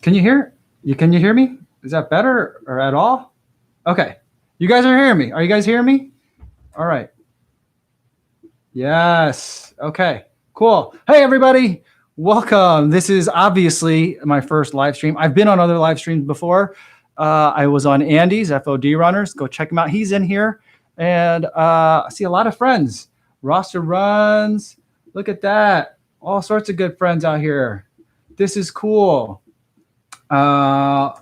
Can you hear? Can you hear me? Is that better or at all? Okay. You guys are hearing me. Are you guys hearing me? All right. Yes. Okay. Cool. Hey, everybody. Welcome. This is obviously my first live stream. I've been on other live streams before. I was on Andy's FOD Runners. Go check him out. He's in here. And I see a lot of friends. Roster runs. Look at that. All sorts of good friends out here. This is cool. Either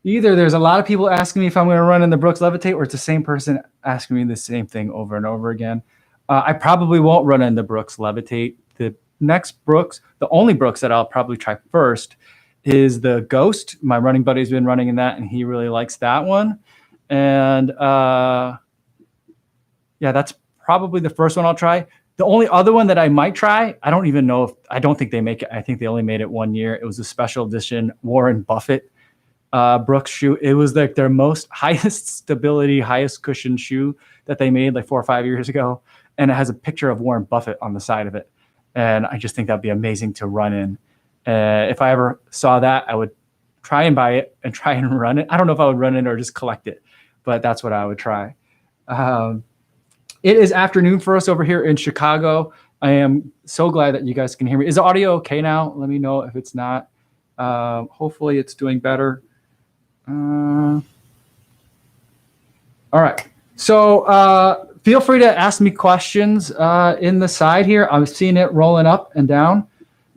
there's a lot of people asking me if I'm going to run in the Brooks Levitate, or it's the same person asking me the same thing over and over again. I probably won't run in the Brooks Levitate. The next Brooks, the only Brooks that I'll probably try first is the Ghost. My running buddy's been running in that, and he really likes that one. And yeah, that's probably the first one I'll try. The only other one that I might try, I don't even know if, I don't think they make it. I think they only made it 1 year. It was a special edition Warren Buffett Brooks shoe. It was like their most highest stability, highest cushion shoe that they made like 4 or 5 years ago. And it has a picture of Warren Buffett on the side of it. And I just think that'd be amazing to run in. If I ever saw that, I would try and buy it and try and run it. I don't know if I would run it or just collect it, but that's what I would try. It is afternoon for us over here in Chicago. I am so glad that you guys can hear me. Is the audio okay now? Let me know if it's not. Hopefully it's doing better. All right. So feel free to ask me questions in the side here. I'm seeing it rolling up and down.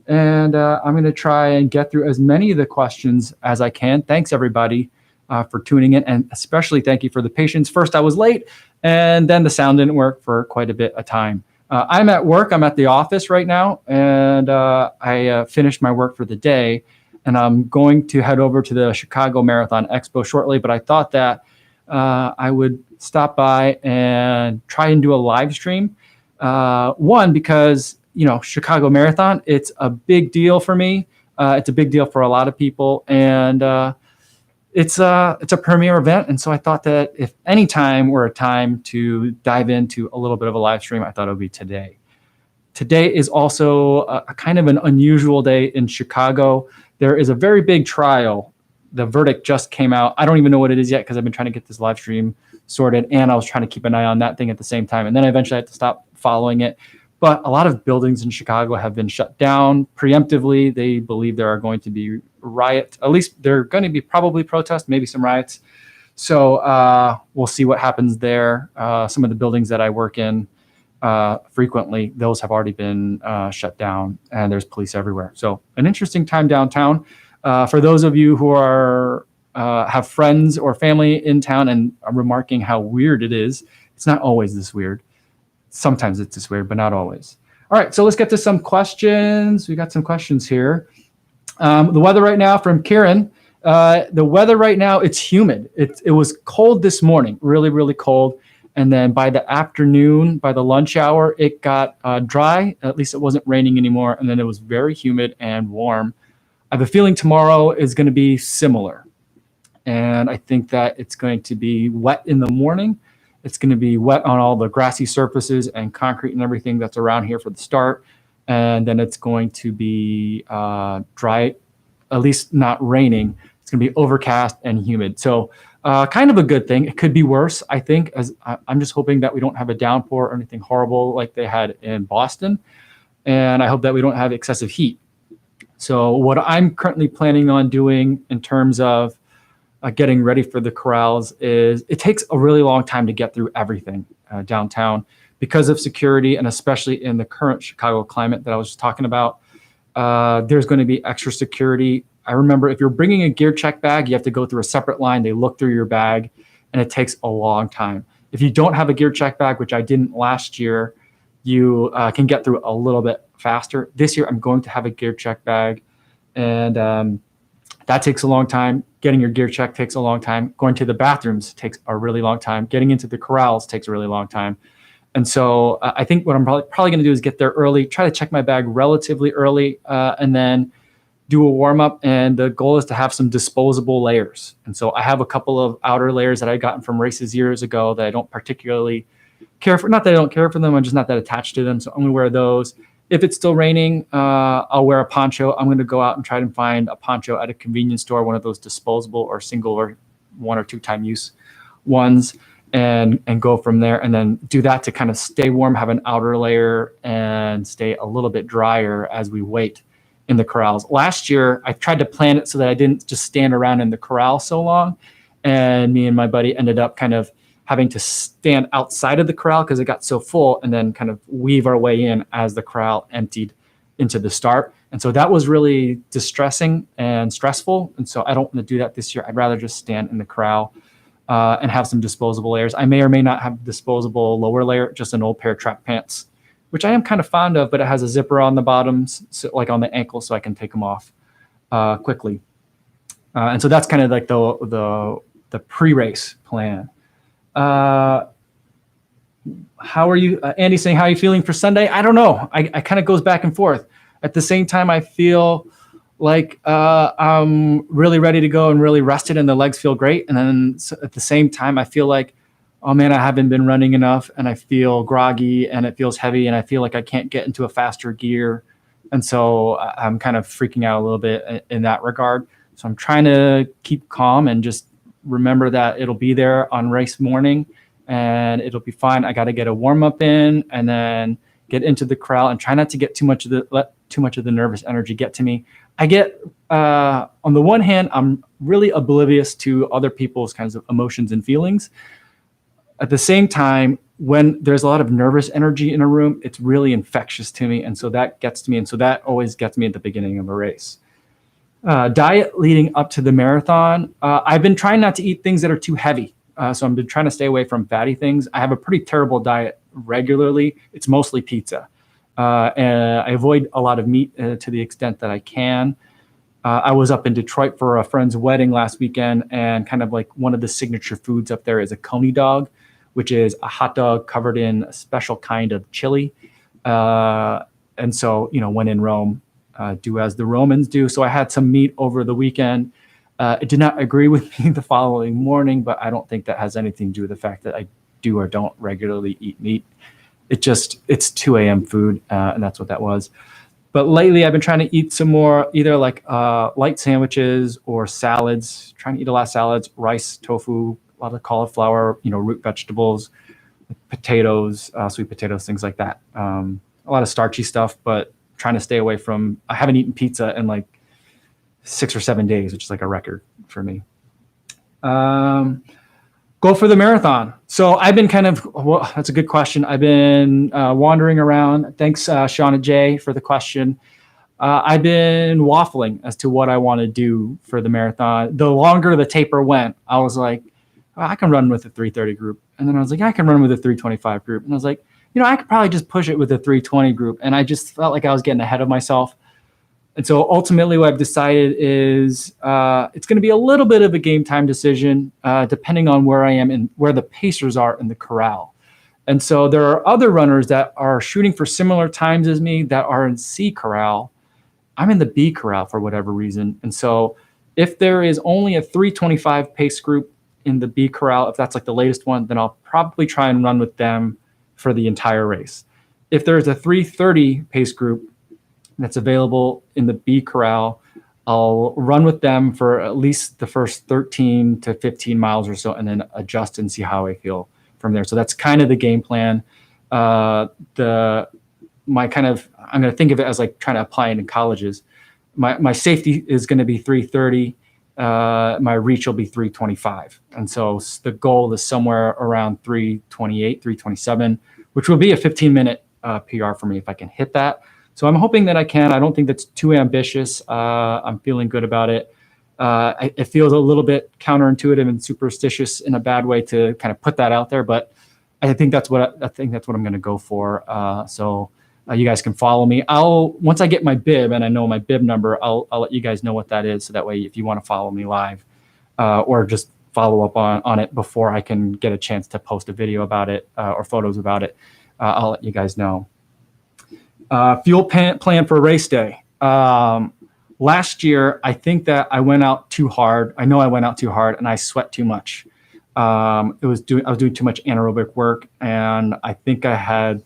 And I'm going to try and get through as many of the questions as I can. Thanks, everybody, for tuning in. And especially thank you for the patience. First, I was late, and then the sound didn't work for quite a bit of time. I'm at work. I'm at the office right now, and I finished my work for the day. And I'm going to head over to the Chicago Marathon Expo shortly. But I thought that I would stop by and try and do a live stream. One, because, you know, Chicago Marathon, it's a big deal for me. It's a big deal for a lot of people. And it's a premier event. And so I thought that if any time were a time to dive into a little bit of a live stream, I thought it would be today. Today is also a kind of an unusual day in Chicago. There is a very big trial. The verdict just came out. I don't even know what it is yet because I've been trying to get this live stream sorted, and I was trying to keep an eye on that thing at the same time. And then I eventually had to stop following it. But a lot of buildings in Chicago have been shut down preemptively. They believe there are going to be riots. At least there are going to be probably protests, maybe some riots. So we'll see what happens there. Some of the buildings that I work in frequently, those have already been shut down, and there's police everywhere. So an interesting time downtown. For those of you who are have friends or family in town and are remarking how weird it is, it's not always this weird. Sometimes it's this weird, but not always. All right, so let's get to some questions. We got some questions here. The weather right now from Kieran. The weather right now, it's humid. It was cold this morning, really, really cold. And then by the afternoon, by the lunch hour, it got dry. At least it wasn't raining anymore. And then it was very humid and warm. I have a feeling tomorrow is going to be similar. And I think that it's going to be wet in the morning. It's going to be wet on all the grassy surfaces and concrete and everything that's around here for the start. And then it's going to be dry, at least not raining. It's going to be overcast and humid. So kind of a good thing. It could be worse, I think, as I'm just hoping that we don't have a downpour or anything horrible like they had in Boston. And I hope that we don't have excessive heat. So what I'm currently planning on doing in terms of getting ready for the corrals is it takes a really long time to get through everything downtown because of security, and especially in the current Chicago climate that I was just talking about. There's going to be extra security. I remember if you're bringing a gear check bag, you have to go through a separate line. They look through your bag, and it takes a long time. If you don't have a gear check bag, which I didn't last year, you can get through a little bit faster. This year, I'm going to have a gear check bag, and that takes a long time. Getting your gear check takes a long time. Going to the bathrooms takes a really long time. Getting into the corrals takes a really long time. And so I think what I'm probably going to do is get there early, try to check my bag relatively early, and then do a warm up. And the goal is to have some disposable layers. And so I have a couple of outer layers that I gotten from races years ago that I don't particularly care for. Not that I don't care for them, I'm just not that attached to them. So I'm going to wear those. If it's still raining, I'll wear a poncho. I'm going to go out and try to find a poncho at a convenience store, one of those disposable or single or 1 or 2 time use ones, and go from there, and then do that to kind of stay warm, have an outer layer, and stay a little bit drier as we wait in the corrals. Last year, I tried to plan it so that I didn't just stand around in the corral so long, and me and my buddy ended up kind of having to stand outside of the corral because it got so full, and then kind of weave our way in as the corral emptied into the start. And so that was really distressing and stressful. And so I don't want to do that this year. I'd rather just stand in the corral and have some disposable layers. I may or may not have disposable lower layer, just an old pair of track pants, which I am kind of fond of, but it has a zipper on the bottoms, so like on the ankle, so I can take them off quickly. And so that's kind of like the pre-race plan. How are you, Andy saying, how are you feeling for Sunday? I don't know. I kind of goes back and forth. At the same time, I feel like I'm really ready to go and really rested, and the legs feel great. And then at the same time, I feel like, oh man, I haven't been running enough, and I feel groggy, and it feels heavy, and I feel like I can't get into a faster gear. And so I'm kind of freaking out a little bit in that regard. So I'm trying to keep calm and just remember that it'll be there on race morning, and it'll be fine. I got to get a warm up in, and then get into the corral, and try not to get let too much of the nervous energy get to me. I get, on the one hand, I'm really oblivious to other people's kinds of emotions and feelings. At the same time, when there's a lot of nervous energy in a room, it's really infectious to me. And so that gets to me. And so that always gets me at the beginning of a race. Diet leading up to the marathon. I've been trying not to eat things that are too heavy. So I've been trying to stay away from fatty things. I have a pretty terrible diet regularly. It's mostly pizza. And I avoid a lot of meat to the extent that I can. I was up in Detroit for a friend's wedding last weekend, and kind of like one of the signature foods up there is a coney dog, which is a hot dog covered in a special kind of chili. And so, when in Rome, do as the Romans do. So I had some meat over the weekend. It did not agree with me the following morning, but I don't think that has anything to do with the fact that I do or don't regularly eat meat. It's 2 a.m. food, and that's what that was. But lately I've been trying to eat some more, either like light sandwiches or salads, trying to eat a lot of salads, rice, tofu, a lot of cauliflower, root vegetables, potatoes, sweet potatoes, things like that. A lot of starchy stuff, but trying to stay away from, I haven't eaten pizza in like 6 or 7 days, which is like a record for me. Go for the marathon. So I've been that's a good question. I've been wandering around. Thanks, Shauna J, for the question. I've been waffling as to what I want to do for the marathon. The longer the taper went, I was like, I can run with a 3:30 group. And then I was like, I can run with a 3:25 group. And I was like, I could probably just push it with a 3:20 group. And I just felt like I was getting ahead of myself. And so ultimately what I've decided is it's going to be a little bit of a game time decision depending on where I am and where the pacers are in the corral. And so there are other runners that are shooting for similar times as me that are in C corral. I'm in the B corral for whatever reason. And so if there is only a 3:25 pace group in the B corral, if that's like the latest one, then I'll probably try and run with them for the entire race. If there's a 3:30 pace group that's available in the B corral, I'll run with them for at least the first 13 to 15 miles or so, and then adjust and see how I feel from there. So that's kind of the game plan. I'm going to think of it as like trying to apply it in colleges. My safety is going to be 3:30. My reach will be 3:25. And so the goal is somewhere around 3:28, 3:27, which will be a 15-minute PR for me if I can hit that. So I'm hoping that I can. I don't think that's too ambitious. I'm feeling good about it. It feels a little bit counterintuitive and superstitious in a bad way to kind of put that out there, but I think that's what I'm going to go for. So you guys can follow me. Once I get my bib and I know my bib number, I'll let you guys know what that is. So that way, if you want to follow me live, or just follow up on it before I can get a chance to post a video about it or photos about it, I'll let you guys know. Fuel plan for race day. Last year, I think that I went out too hard. I know I went out too hard, and I sweat too much. I was doing too much anaerobic work, and I think I had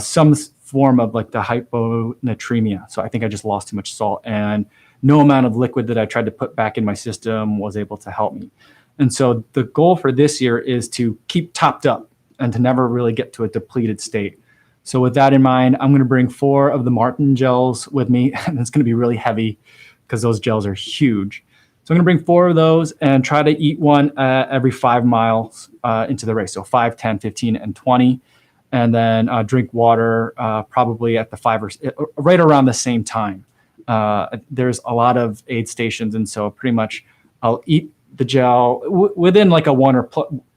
some form of like the hyponatremia. So I think I just lost too much salt, and no amount of liquid that I tried to put back in my system was able to help me. And so the goal for this year is to keep topped up and to never really get to a depleted state. So with that in mind, I'm going to bring 4 of the Martin gels with me, and it's going to be really heavy because those gels are huge. So I'm going to bring 4 of those and try to eat one every 5 miles into the race. So 5, 10, 15, and 20. And then drink water probably at the 5 or right around the same time. There's a lot of aid stations, and so pretty much I'll eat the gel within like a 1 or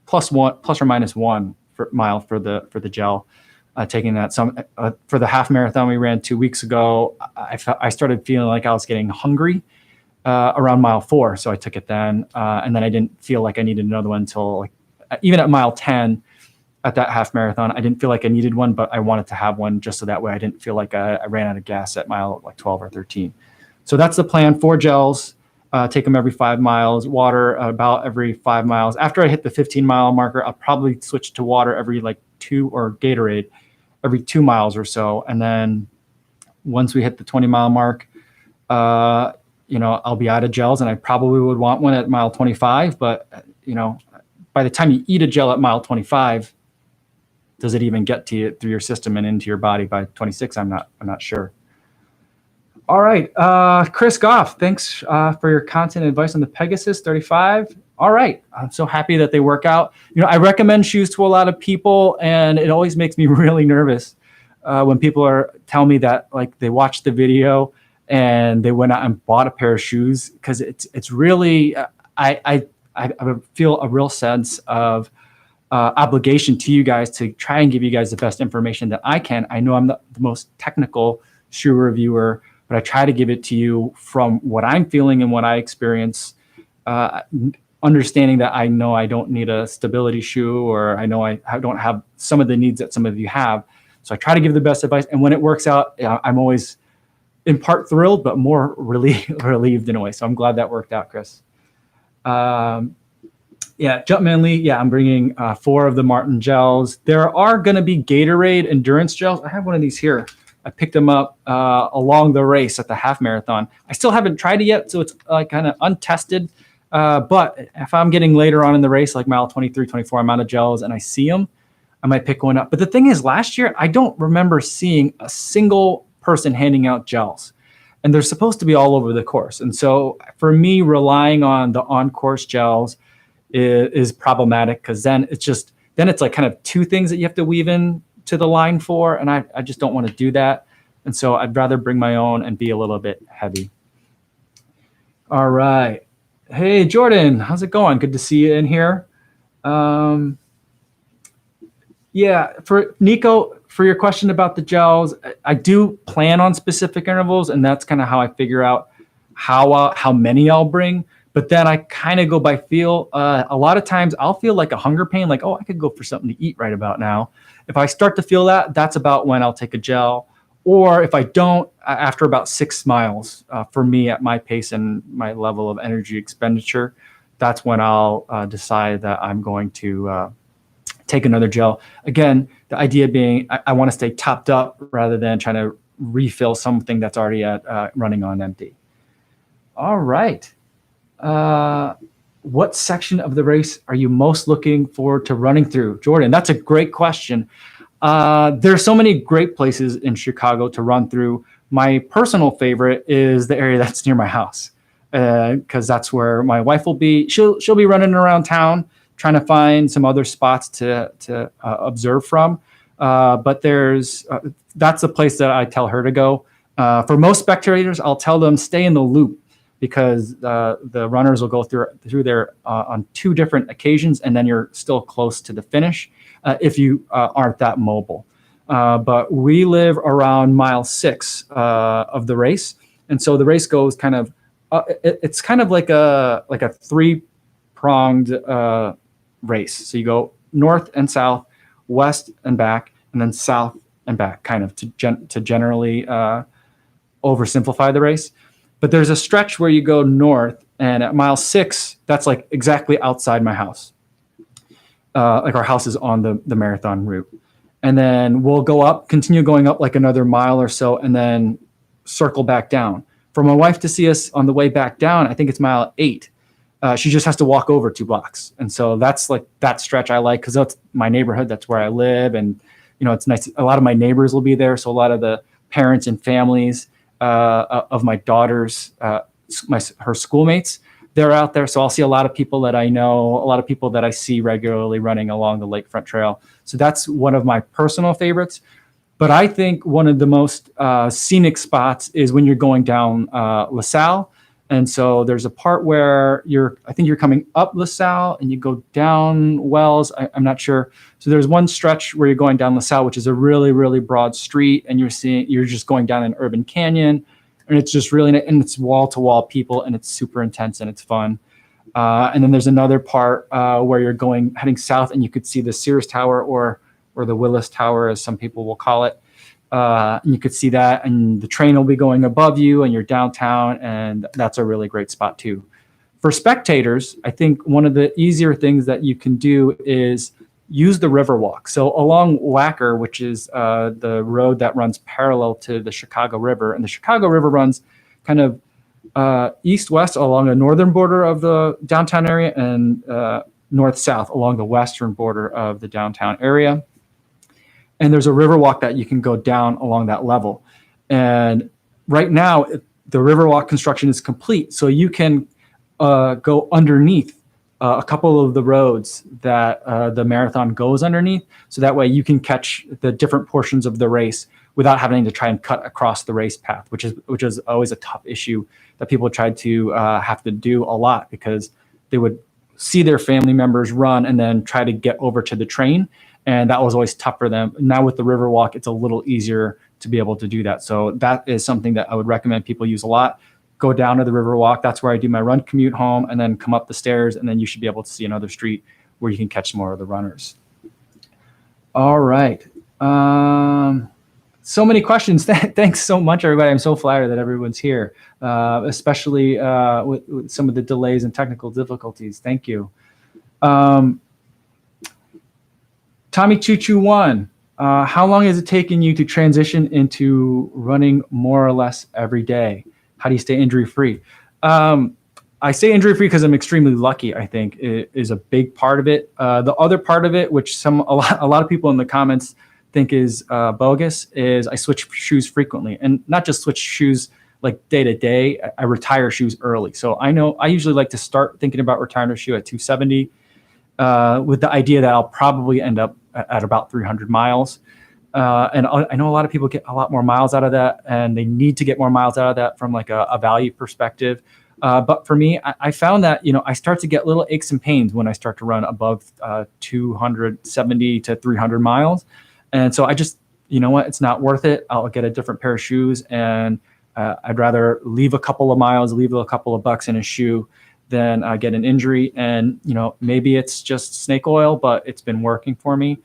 plus or minus 1 mile for the gel. Taking that for the half marathon we ran 2 weeks ago, I started feeling like I was getting hungry around mile 4, so I took it then, and then I didn't feel like I needed another one until like even at mile 10 at that half marathon. I didn't feel like I needed one, but I wanted to have one just so that way I didn't feel like I ran out of gas at mile like 12 or 13. So that's the plan. 4 gels, take them every 5 miles, water about every 5 miles. After I hit the 15-mile marker, I'll probably switch to water every like 2 or Gatorade every 2 miles or so. And then once we hit the 20-mile mark, I'll be out of gels, and I probably would want one at mile 25. But, by the time you eat a gel at mile 25, does it even get to you through your system and into your body by 26? I'm not sure. All right. Chris Goff, thanks for your content and advice on the Pegasus 35. All right. I'm so happy that they work out. I recommend shoes to a lot of people, and it always makes me really nervous when people tell me that like they watched the video and they went out and bought a pair of shoes, because it's really I feel a real sense of obligation to you guys to try and give you guys the best information that I can. I know I'm the most technical shoe reviewer, but I try to give it to you from what I'm feeling and what I experience, understanding that I know I don't need a stability shoe, or I know I don't have some of the needs that some of you have. So I try to give the best advice. And when it works out, I'm always in part thrilled, but more relieved in a way. So I'm glad that worked out, Chris. Jumpman Lee. Yeah, I'm bringing 4 of the Martin gels. There are going to be Gatorade endurance gels. I have one of these here. I picked them up along the race at the half marathon. I still haven't tried it yet, so it's kind of untested. But if I'm getting later on in the race, like mile 23, 24, I'm out of gels and I see them, I might pick one up. But the thing is, last year, I don't remember seeing a single person handing out gels. And they're supposed to be all over the course. And so for me, relying on the on-course gels is problematic, because then it's like kind of 2 things that you have to weave in to the line for, and I just don't want to do that. And so I'd rather bring my own and be a little bit heavy. All right. Hey, Jordan, how's it going? Good to see you in here. For Nico, for your question about the gels, I do plan on specific intervals, and that's kind of how I figure out how many I'll bring. But then I kind of go by feel. A lot of times I'll feel like a hunger pain, like, oh, I could go for something to eat right about now. If I start to feel that, that's about when I'll take a gel. Or if I don't, after about 6 miles, for me at my pace and my level of energy expenditure, that's when I'll decide that I'm going to take another gel. Again, the idea being I want to stay topped up rather than trying to refill something that's already running on empty. All right. What section of the race are you most looking forward to running through? Jordan, that's a great question. There's so many great places in Chicago to run through. My personal favorite is the area that's near my house, because that's where my wife will be. She'll be running around town trying to find some other spots to observe from. But that's the place that I tell her to go. For most spectators, I'll tell them stay in the loop, because the runners will go through there on 2 different occasions, and then you're still close to the finish if you aren't that mobile. But we live around mile 6 of the race, and so the race goes kind of it's kind of like a 3-pronged race. So you go north and south, west and back, and then south and back, kind of to generally oversimplify the race. But there's a stretch where you go north, and at mile 6, that's like exactly outside my house. Like our house is on the marathon route. and then we'll go up, continue going up like another mile or so, and then circle back down. For my wife to see us on the way back down, I think it's mile 8. She just has to walk over 2 blocks. And so that's like that stretch I like, because that's my neighborhood. That's where I live. And, it's nice. A lot of my neighbors will be there. So a lot of the parents and families of my daughter's, her schoolmates, they're out there. So I'll see a lot of people that I know, a lot of people that I see regularly running along the Lakefront Trail. So that's one of my personal favorites. But I think one of the most scenic spots is when you're going down LaSalle. And so there's a part where I think you're coming up LaSalle and you go down Wells. I'm not sure. So there's one stretch where you're going down LaSalle, which is a really, really broad street, and you're just going down an urban canyon, and it's just really, and it's wall to wall people, and it's super intense and it's fun. And then there's another part where you're heading south, and you could see the Sears Tower or the Willis Tower, as some people will call it. And you could see that, and the train will be going above you, and you're downtown, and that's a really great spot too. For spectators, I think one of the easier things that you can do is use the Riverwalk. So along Wacker, which is the road that runs parallel to the Chicago River, and the Chicago River runs kind of east-west along the northern border of the downtown area, and north-south along the western border of the downtown area. And there's a Riverwalk that you can go down along that level. And right now, the Riverwalk construction is complete. So you can go underneath a couple of the roads that the marathon goes underneath. So that way you can catch the different portions of the race without having to try and cut across the race path, which is always a tough issue that people tried to have to do a lot, because they would see their family members run and then try to get over to the train. And that was always tough for them. Now with the Riverwalk, it's a little easier to be able to do that. So that is something that I would recommend people use a lot. Go down to the Riverwalk. That's where I do my run commute home, and then come up the stairs, and then you should be able to see another street where you can catch more of the runners. All right. So many questions. Thanks so much, everybody. I'm so flattered that everyone's here, especially with some of the delays and technical difficulties. Thank you. Tommy Choo Choo 1, how long has it taken you to transition into running more or less every day? How do you stay injury free? I say injury free because I'm extremely lucky, I think, is a big part of it. The other part of it, which a lot of people in the comments think is bogus, is I switch shoes frequently, and not just switch shoes like day to day. I retire shoes early. So I usually like to start thinking about retiring a shoe at 270 with the idea that I'll probably end up at about 300 miles. And I know a lot of people get a lot more miles out of that, and they need to get more miles out of that from like a value perspective. But for me, I found that, I start to get little aches and pains when I start to run above 270 to 300 miles. And so I just, it's not worth it. I'll get a different pair of shoes, and I'd rather leave a couple of miles, leave a couple of bucks in a shoe than get an injury. And, maybe it's just snake oil, but it's been working for me.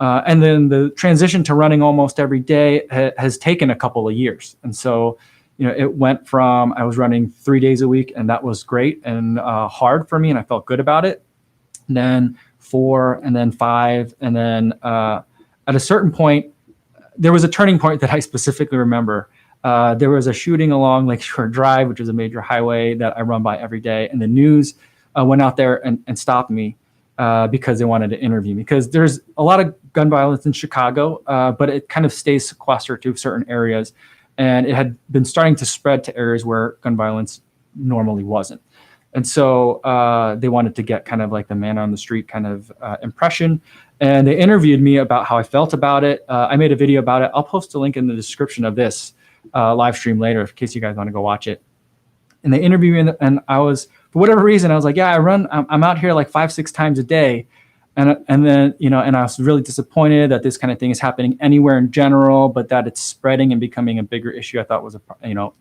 And then the transition to running almost every day has taken a couple of years. And so, it went from, I was running 3 days a week, and that was great and hard for me, and I felt good about it. And then 4, and then 5. And then at a certain point, there was a turning point that I specifically remember. There was a shooting along Lakeshore Drive, which is a major highway that I run by every day. And the news went out there and stopped me because they wanted to interview me. Because there's a lot of gun violence in Chicago, but it kind of stays sequestered to certain areas. And it had been starting to spread to areas where gun violence normally wasn't. And so they wanted to get kind of like the man on the street kind of impression. And they interviewed me about how I felt about it. I made a video about it. I'll post a link in the description of this live stream later in case you guys want to go watch it. And they interviewed me, and I was, for whatever reason, I was like, yeah, I'm out here like 5-6 times a day. And then, and I was really disappointed that this kind of thing is happening anywhere in general, but that it's spreading and becoming a bigger issue, I thought was,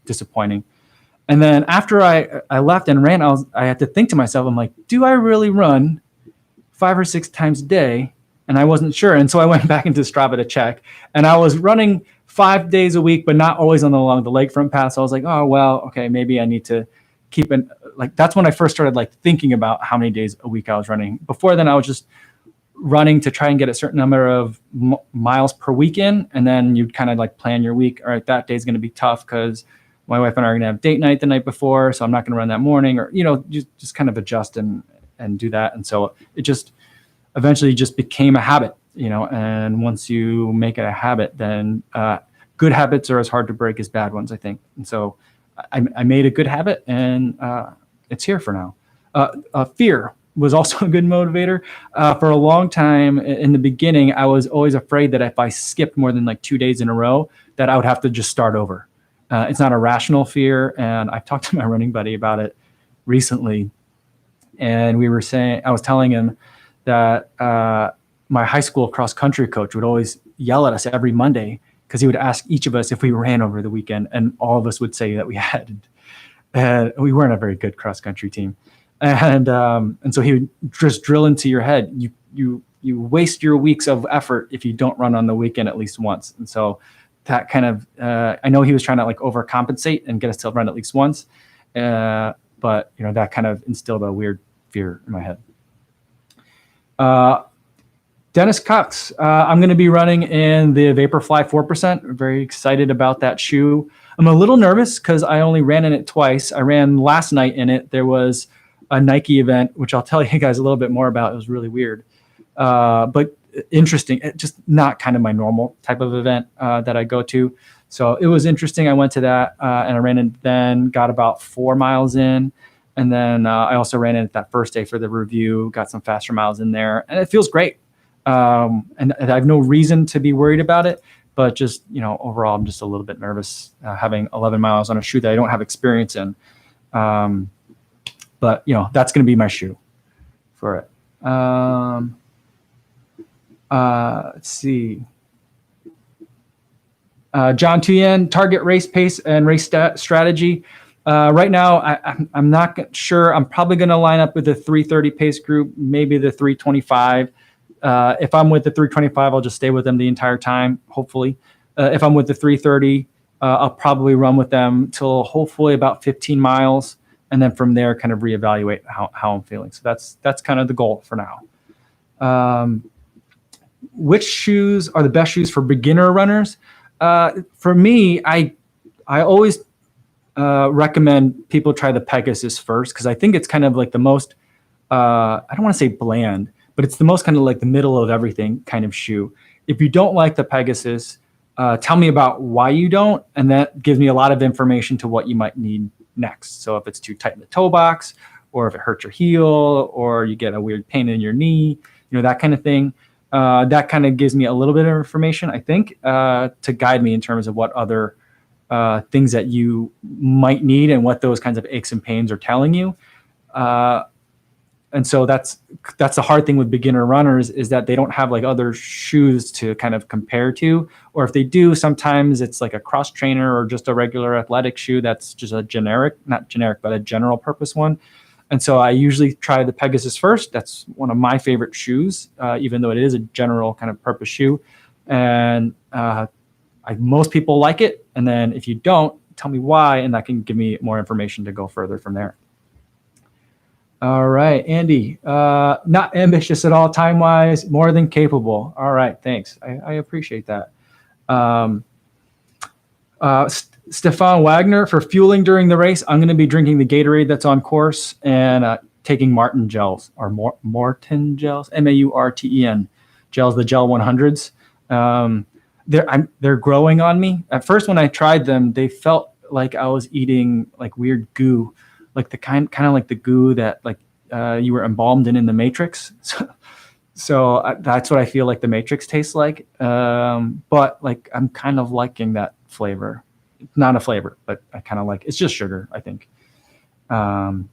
disappointing. And then after I left and ran, I had to think to myself, I'm like, do I really run 5 or 6 times a day? And I wasn't sure. And so I went back into Strava to check, and I was running 5 days a week, but not always along the lakefront path. So I was like, oh, well, okay, maybe I need to keep that's when I first started thinking about how many days a week I was running. Before then, I was just running to try and get a certain number of miles per weekend, and then you'd kind of like plan your week. All right, that day's going to be tough because my wife and I are going to have date night the night before, so I'm not going to run that morning, or just kind of adjust and do that. And so it just eventually just became a habit, and once you make it a habit, then good habits are as hard to break as bad ones, I think. And so I made a good habit, and it's here for now. Fear was also a good motivator. For a long time in the beginning, I was always afraid that if I skipped more than like 2 days in a row, that I would have to just start over. It's not a rational fear. And I've talked to my running buddy about it recently. And I was telling him that my high school cross country coach would always yell at us every Monday because he would ask each of us if we ran over the weekend, and all of us would say that we hadn't. We weren't a very good cross country team. And so he would just drill into your head, you waste your weeks of effort if you don't run on the weekend at least once. And so that kind of, I know he was trying to like overcompensate and get us to run at least once. But that kind of instilled a weird fear in my head. Dennis Cox, I'm going to be running in the Vaporfly 4%. I'm very excited about that shoe. I'm a little nervous because I only ran in it twice. I ran last night in it. There was a Nike event, which I'll tell you guys a little bit more about. It was really weird, but interesting. Just not kind of my normal type of event that I go to. So it was interesting. I went to that and I ran in, then got about 4 miles in. And then I also ran in that first day for the review, got some faster miles in there, and it feels great. And I have no reason to be worried about it, but just, overall, I'm just a little bit nervous having 11 miles on a shoe that I don't have experience in. But, that's going to be my shoe for it. Let's see. John Tuyen, target race pace and race strategy. Right now, I'm not sure. I'm probably going to line up with the 330 pace group, maybe the 325. If I'm with the 325, I'll just stay with them the entire time, hopefully. If I'm with the 330, I'll probably run with them till hopefully about 15 miles. And then from there, kind of reevaluate how I'm feeling. So that's kind of the goal for now. Which shoes are the best shoes for beginner runners? For me, I always recommend people try the Pegasus first, because I think it's kind of like the most, I don't want to say bland, but it's the most kind of like the middle of everything kind of shoe. If you don't like the Pegasus, tell me about why you don't, and that gives me a lot of information to what you might need next. So if it's too tight in the toe box, or if it hurts your heel, or you get a weird pain in your knee, that kind of thing. That kind of gives me a little bit of information, I think, to guide me in terms of what other things that you might need and what those kinds of aches and pains are telling you. And so that's the hard thing with beginner runners, is that they don't have like other shoes to kind of compare to, or if they do, sometimes it's like a cross trainer or just a regular athletic shoe that's just a not generic, but a general purpose one. And so I usually try the Pegasus first. That's one of my favorite shoes, even though it is a general kind of purpose shoe. And most people like it. And then if you don't, tell me why, and that can give me more information to go further from there. All right, Andy, not ambitious at all time-wise, more than capable. All right, thanks. I appreciate that. Stefan Wagner, for fueling during the race, I'm going to be drinking the Gatorade that's on course and taking Martin gels, or Morten gels, Maurten gels, the Gel 100s. They're growing on me. At first, when I tried them, they felt like I was eating like weird goo, like the kind of like the goo that like you were embalmed in the Matrix. So that's what I feel like the Matrix tastes like. But like I'm kind of liking that flavor. Not a flavor, but I kind of like, it's just sugar, I think. Let's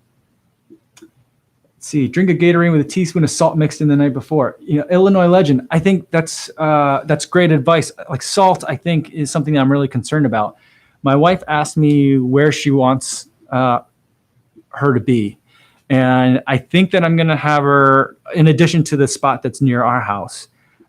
see, drink a Gatorade with a teaspoon of salt mixed in the night before. Illinois legend. I think that's great advice. Like salt, I think, is something that I'm really concerned about. My wife asked me where she wants her to be, and I think that I'm going to have her, in addition to the spot that's near our house,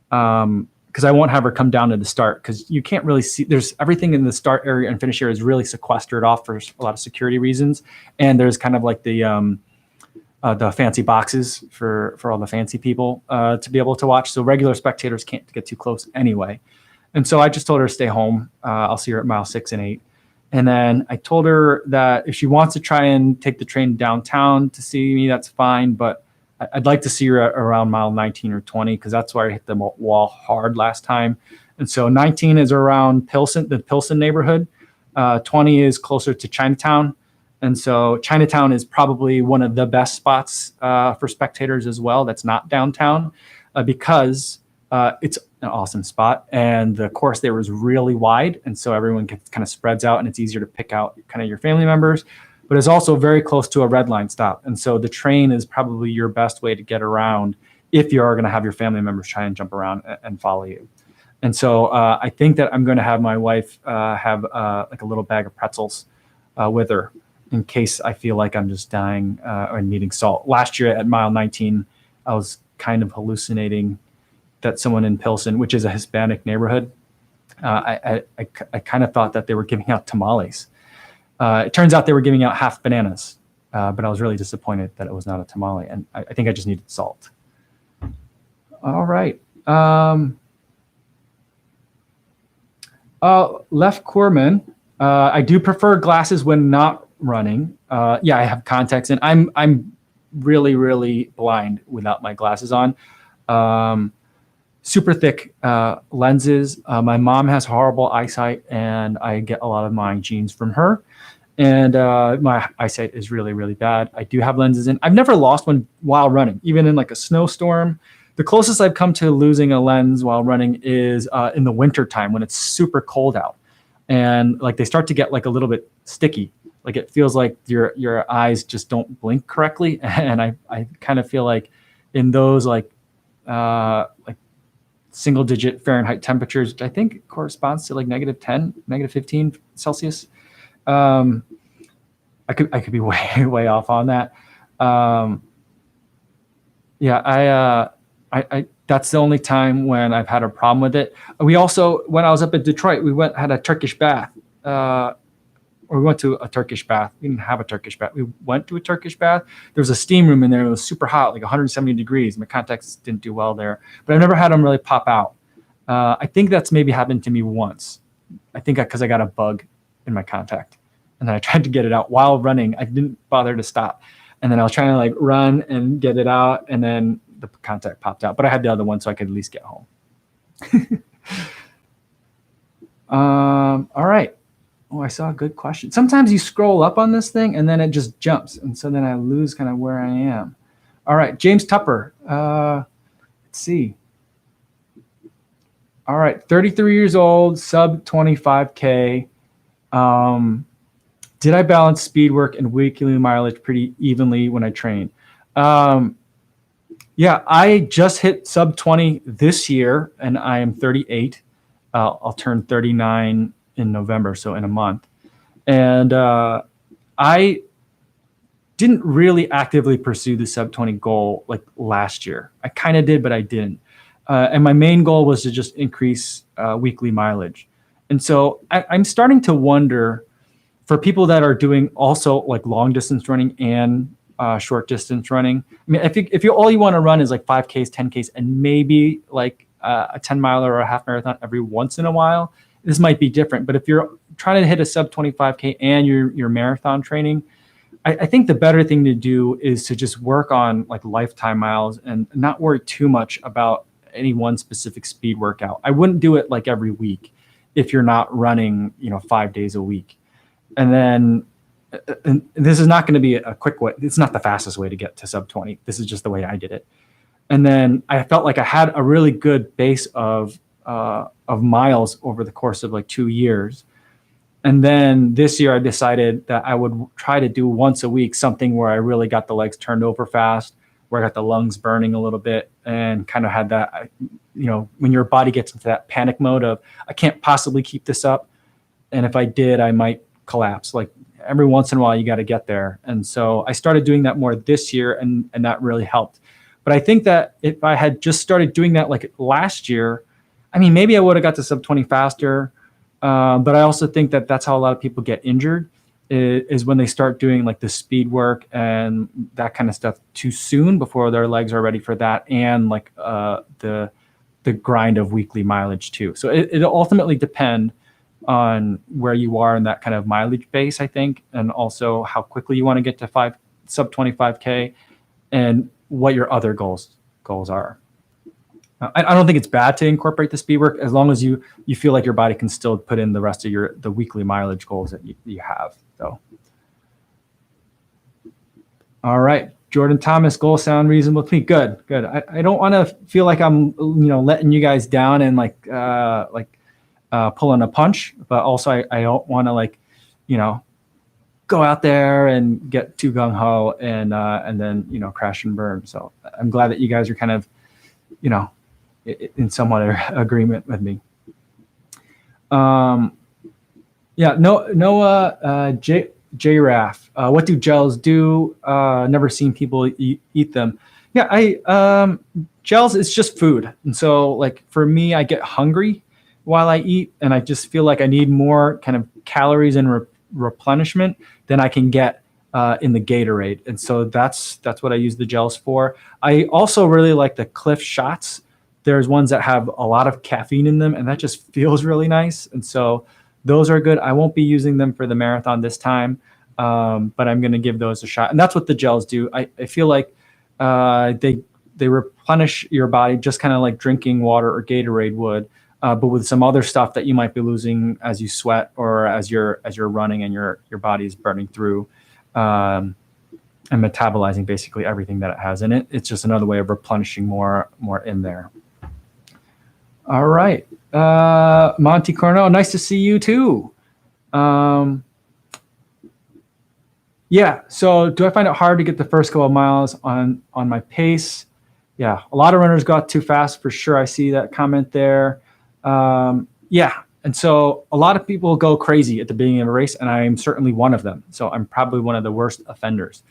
because I won't have her come down to the start, because you can't really see. There's everything in the start area and finish area is really sequestered off for a lot of security reasons, and there's kind of like the the fancy boxes for all the fancy people to be able to watch. So regular spectators can't get too close anyway. And so I just told her to stay home. I'll see her at mile 6 and 8. And then I told her that if she wants to try and take the train downtown to see me, that's fine. But I'd like to see her around mile 19 or 20, because that's where I hit the wall hard last time. And so 19 is around the Pilsen neighborhood. 20 is closer to Chinatown. And so Chinatown is probably one of the best spots for spectators as well. That's not downtown because it's an awesome spot. And the course there is really wide. And so everyone kind of spreads out, and it's easier to pick out kind of your family members. But it's also very close to a red line stop. And so the train is probably your best way to get around if you are going to have your family members try and jump around and follow you. And so I think that I'm going to have my wife have like a little bag of pretzels with her in case I feel like I'm just dying or needing salt. Last year at mile 19, I was kind of hallucinating that someone in Pilsen, which is a Hispanic neighborhood, I kind of thought that they were giving out tamales. It turns out they were giving out half bananas, but I was really disappointed that it was not a tamale, and I think I just needed salt. All right. Left Corman, I do prefer glasses when not running. Yeah, I have contacts, and I'm really, really blind without my glasses on. Super thick lenses. My mom has horrible eyesight, and I get a lot of my genes from her. And my eyesight is really, really bad. I do have lenses in. I've never lost one while running, even in like a snowstorm. The closest I've come to losing a lens while running is in the winter time when it's super cold out, and like they start to get like a little bit sticky. Like it feels like your eyes just don't blink correctly, and I kind of feel like in those like single digit Fahrenheit temperatures, which I think corresponds to like -10, -15 Celsius. I could be way off on that. Yeah, I that's the only time when I've had a problem with it. We also, when I was up at Detroit, we had a Turkish bath. Or we went to a Turkish bath. We didn't have a Turkish bath. We went to a Turkish bath. There was a steam room in there. It was super hot, like 170 degrees. My contacts didn't do well there, but I've never had them really pop out. I think that's maybe happened to me once. I think because I got a bug in my contact, and then I tried to get it out while running. I didn't bother to stop, and then I was trying to like run and get it out, and then the contact popped out. But I had the other one, so I could at least get home. All right. Oh, I saw a good question. Sometimes you scroll up on this thing and then it just jumps. And so then I lose kind of where I am. All right, James Tupper. Let's see. All right, 33 years old, sub 25K. Did I balance speed work and weekly mileage pretty evenly when I train? Yeah, I just hit sub 20 this year, and I am 38. I'll turn 39 in November, so in a month. And I didn't really actively pursue the sub 20 goal like last year. I kind of did, but I didn't. And my main goal was to just increase weekly mileage. And so I'm starting to wonder, for people that are doing also like long distance running and short distance running. I mean, if you all you want to run is like 5Ks, 10Ks, and maybe like a 10 miler or a half marathon every once in a while, this might be different. But if you're trying to hit a sub 25K and you're marathon training, I think the better thing to do is to just work on like lifetime miles and not worry too much about any one specific speed workout. I wouldn't do it like every week if you're not running, 5 days a week. And then, and this is not going to be a quick way. It's not the fastest way to get to sub 20. This is just the way I did it. And then I felt like I had a really good base of miles over the course of like 2 years. And then this year I decided that I would try to do once a week something where I really got the legs turned over fast, where I got the lungs burning a little bit, and kind of had that, when your body gets into that panic mode of, I can't possibly keep this up. And if I did, I might collapse. Like every once in a while, you got to get there. And so I started doing that more this year, and that really helped. But I think that if I had just started doing that like last year, I mean, maybe I would have got to sub 20 faster. But I also think that that's how a lot of people get injured, is when they start doing like the speed work and that kind of stuff too soon before their legs are ready for that, and like the grind of weekly mileage too. So it'll ultimately depend on where you are in that kind of mileage base, I think, and also how quickly you want to get to sub 25K and what your other goals are. I don't think it's bad to incorporate the speed work as long as you feel like your body can still put in the rest of the weekly mileage goals that you have. So, all right, Jordan Thomas, goals sound reasonable to me. Good. I don't want to feel like I'm letting you guys down and pulling a punch, but also I don't want to go out there and get too gung ho and then crash and burn. So I'm glad that you guys are kind of in somewhat agreement with me. Yeah, Noah J-Raff. What do gels do? Never seen people eat them. Yeah, gels is just food. And so like for me, I get hungry while I eat, and I just feel like I need more kind of calories and replenishment than I can get in the Gatorade. And so that's what I use the gels for. I also really like the Cliff shots. There's ones that have a lot of caffeine in them, and that just feels really nice. And so those are good. I won't be using them for the marathon this time, but I'm going to give those a shot. And that's what the gels do. I feel like they replenish your body just kind of like drinking water or Gatorade would, but with some other stuff that you might be losing as you sweat or as you're running and your body is burning through and metabolizing basically everything that it has in it. It's just another way of replenishing more in there. All right. Monty Cornell, nice to see you too. Yeah, so do I find it hard to get the first couple of miles on my pace? Yeah, a lot of runners got too fast for sure. I see that comment there. Yeah, and so a lot of people go crazy at the beginning of a race, and I'm certainly one of them. So I'm probably one of the worst offenders.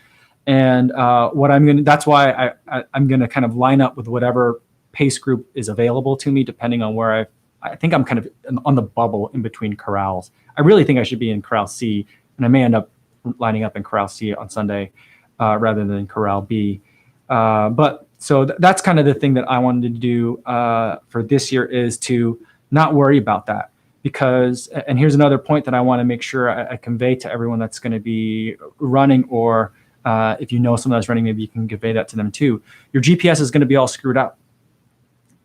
And that's why I'm gonna kind of line up with whatever pace group is available to me, depending on where I think I'm kind of on the bubble in between corrals. I really think I should be in Corral C, and I may end up lining up in Corral C on Sunday rather than Corral B. But so that's kind of the thing that I wanted to do for this year, is to not worry about that. Because, and here's another point that I want to make sure I convey to everyone that's going to be running, or if you know someone that's running, maybe you can convey that to them too. Your GPS is going to be all screwed up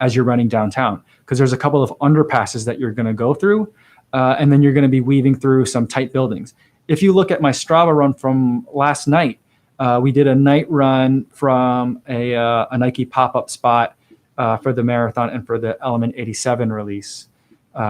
as you're running downtown, because there's a couple of underpasses that you're going to go through, and then you're going to be weaving through some tight buildings. If you look at my Strava run from last night, we did a night run from a Nike pop-up spot for the marathon and for the Element 87 release,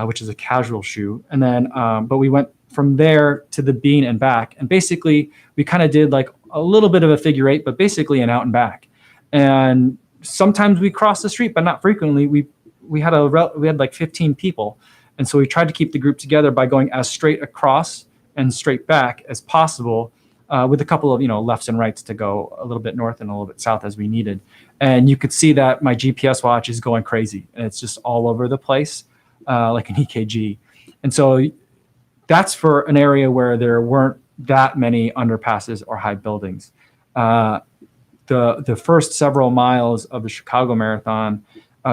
which is a casual shoe. And then, but we went from there to the Bean and back. And basically, we kind of did like a little bit of a figure eight, but basically an out and back. And sometimes we crossed the street, but not frequently. We had like 15 people. And so we tried to keep the group together by going as straight across and straight back as possible, with a couple of lefts and rights to go a little bit north and a little bit south as we needed. And you could see that my GPS watch is going crazy, and it's just all over the place, like an EKG. And so that's for an area where there weren't that many underpasses or high buildings. The first several miles of the Chicago Marathon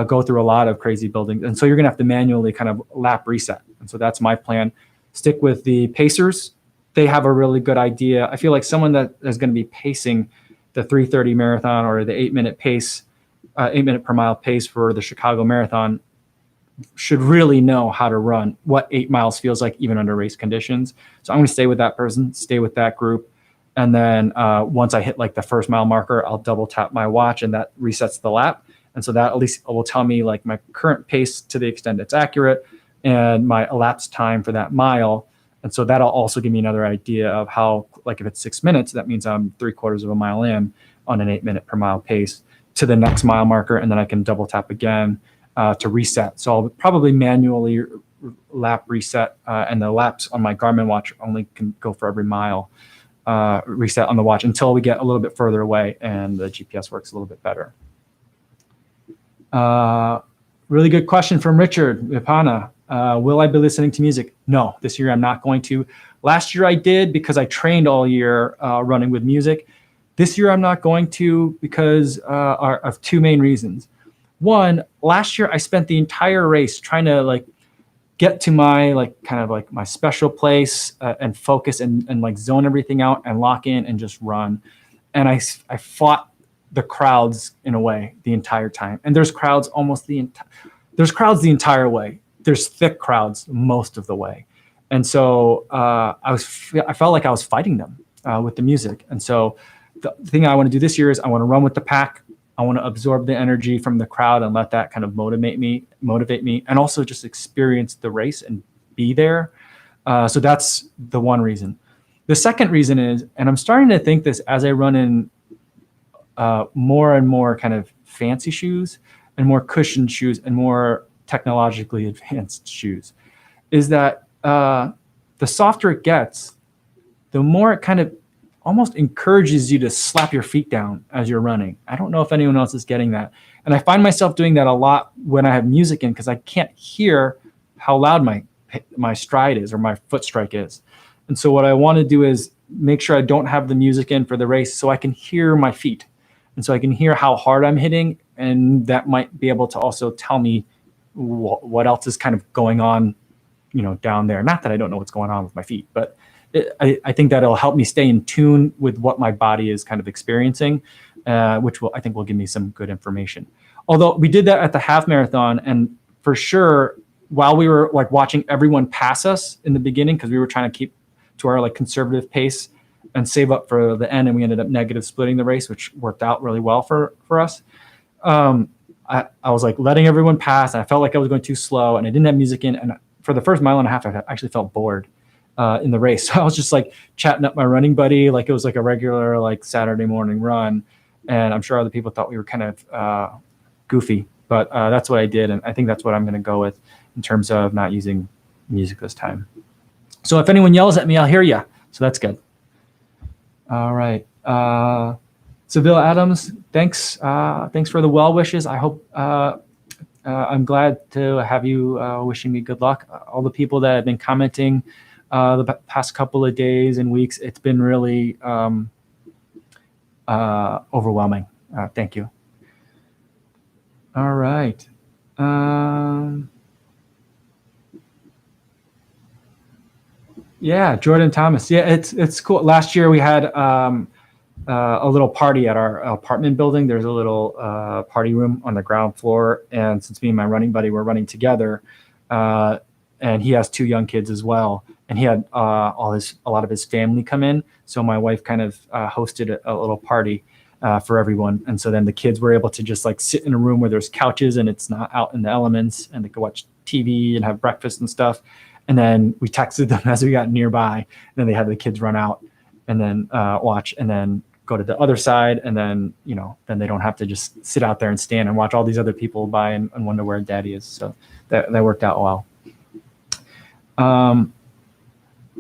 go through a lot of crazy buildings, and so you're going to have to manually kind of lap reset. And so that's my plan. Stick with the pacers. They have a really good idea. I feel like someone that is going to be pacing the 3:30 marathon or the 8-minute pace, 8-minute per mile pace for the Chicago Marathon should really know how to run what 8 miles feels like, even under race conditions. So I'm going to stay with that person, stay with that group. And then once I hit like the first mile marker, I'll double tap my watch, and that resets the lap. And so that at least will tell me like my current pace to the extent it's accurate, and my elapsed time for that mile. And so that'll also give me another idea of how, like if it's 6 minutes, that means I'm 3/4 of a mile in on an 8-minute per mile pace to the next mile marker. And then I can double tap again to reset. So I'll probably manually lap reset, and the laps on my Garmin watch only can go for every mile reset on the watch until we get a little bit further away and the GPS works a little bit better. Really good question from Richard Vipana. Will I be listening to music? No, this year I'm not going to. Last year I did because I trained all year running with music. This year I'm not going to because of two main reasons. One, last year I spent the entire race trying to like get to my like kind of like my special place and focus and like zone everything out and lock in and just run. And I fought the crowds in a way the entire time. And there's crowds the entire way. There's thick crowds most of the way. And so I felt like I was fighting them with the music. And so the thing I want to do this year is I want to run with the pack. I want to absorb the energy from the crowd and let that kind of motivate me, and also just experience the race and be there. So that's the one reason. The second reason is, and I'm starting to think this as I run in more and more kind of fancy shoes and more cushioned shoes and more technologically advanced shoes, is that the softer it gets, the more it kind of almost encourages you to slap your feet down as you're running. I don't know if anyone else is getting that. And I find myself doing that a lot when I have music in because I can't hear how loud my stride is or my foot strike is. And so what I want to do is make sure I don't have the music in for the race so I can hear my feet. And so I can hear how hard I'm hitting, and that might be able to also tell me what else is kind of going on, down there. Not that I don't know what's going on with my feet, but I think that it'll help me stay in tune with what my body is kind of experiencing, which I think will give me some good information. Although we did that at the half marathon, and for sure, while we were like watching everyone pass us in the beginning, because we were trying to keep to our like conservative pace and save up for the end, and we ended up negative splitting the race, which worked out really well for us. I was like letting everyone pass, and I felt like I was going too slow, and I didn't have music in, and for the first mile and a half, I actually felt bored in the race. So I was just like chatting up my running buddy, like it was like a regular like Saturday morning run. And I'm sure other people thought we were kind of goofy, but that's what I did. And I think that's what I'm going to go with in terms of not using music this time. So if anyone yells at me, I'll hear you. So that's good. All right. Seville Adams, thanks. Thanks for the well wishes. I hope I'm glad to have you wishing me good luck. All the people that have been commenting the past couple of days and weeks, it's been really overwhelming. Thank you. All right. Yeah, Jordan Thomas. Yeah, it's cool. Last year we had a little party at our apartment building. There's a little party room on the ground floor, and since me and my running buddy were running together, and he has two young kids as well, and he had a lot of his family come in. So my wife kind of hosted a little party for everyone, and so then the kids were able to just like sit in a room where there's couches and it's not out in the elements, and they could watch TV and have breakfast and stuff. And then we texted them as we got nearby, and then they had the kids run out and then watch, and then go to the other side, and then then they don't have to just sit out there and stand and watch all these other people by and wonder where daddy is. So that worked out well.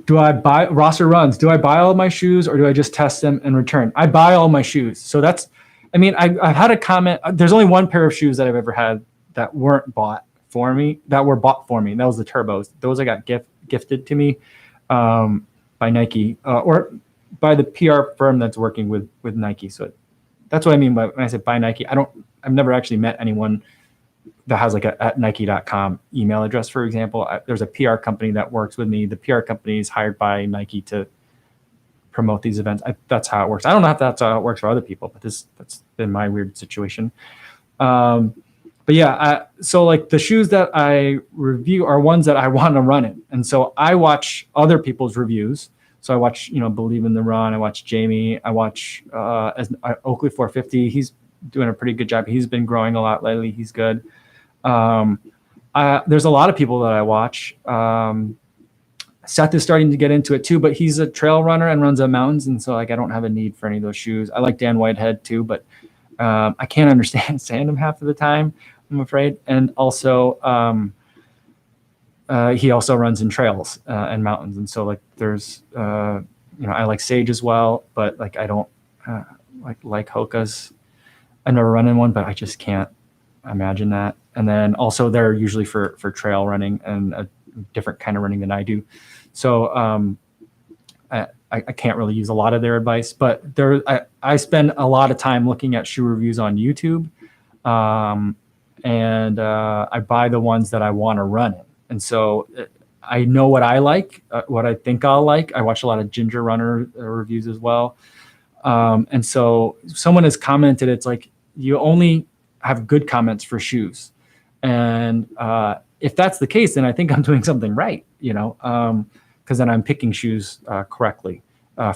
Do I buy roster runs? Do I buy all of my shoes, or do I just test them and return? I buy all my shoes. So that's, I've had a comment. There's only one pair of shoes that I've ever had that weren't bought for me, that were bought for me. And that was the Turbos. Those I got gifted to me by Nike or by the PR firm that's working with Nike. So that's what I mean by when I say by Nike. I've never actually met anyone that has like a at Nike.com email address, for example. There's a PR company that works with me. The PR company is hired by Nike to promote these events. That's how it works. I don't know if that's how it works for other people, but that's been my weird situation. But yeah, so like the shoes that I review are ones that I want to run in. And so I watch other people's reviews. So I watch, Believe in the Run. I watch Jamie. I watch Oakley 450. He's doing a pretty good job. He's been growing a lot lately. He's good. There's a lot of people that I watch. Seth is starting to get into it too, but he's a trail runner and runs on mountains. And so like, I don't have a need for any of those shoes. I like Dan Whitehead too, but I can't understand him half of the time, I'm afraid. And also, he also runs in trails and mountains. And so like there's, I like Sage as well, but like I don't like Hoka's. I've never run in one, but I just can't imagine that. And then also they're usually for trail running and a different kind of running than I do. So I can't really use a lot of their advice, but I spend a lot of time looking at shoe reviews on YouTube, and I buy the ones that I want to run in. And so I know what I like, what I think I'll like. I watch a lot of Ginger Runner reviews as well. And so someone has commented, it's like, you only have good comments for shoes. And if that's the case, then I think I'm doing something right, because then I'm picking shoes correctly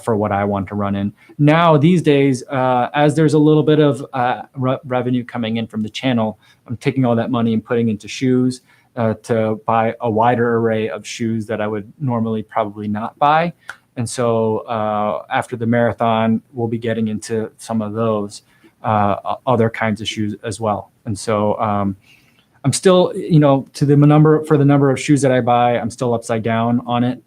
for what I want to run in. Now, these days, as there's a little bit of revenue coming in from the channel, I'm taking all that money and putting into shoes to buy a wider array of shoes that I would normally probably not buy. And so after the marathon, we'll be getting into some of those other kinds of shoes as well. And so I'm still, for the number of shoes that I buy, I'm still upside down on it.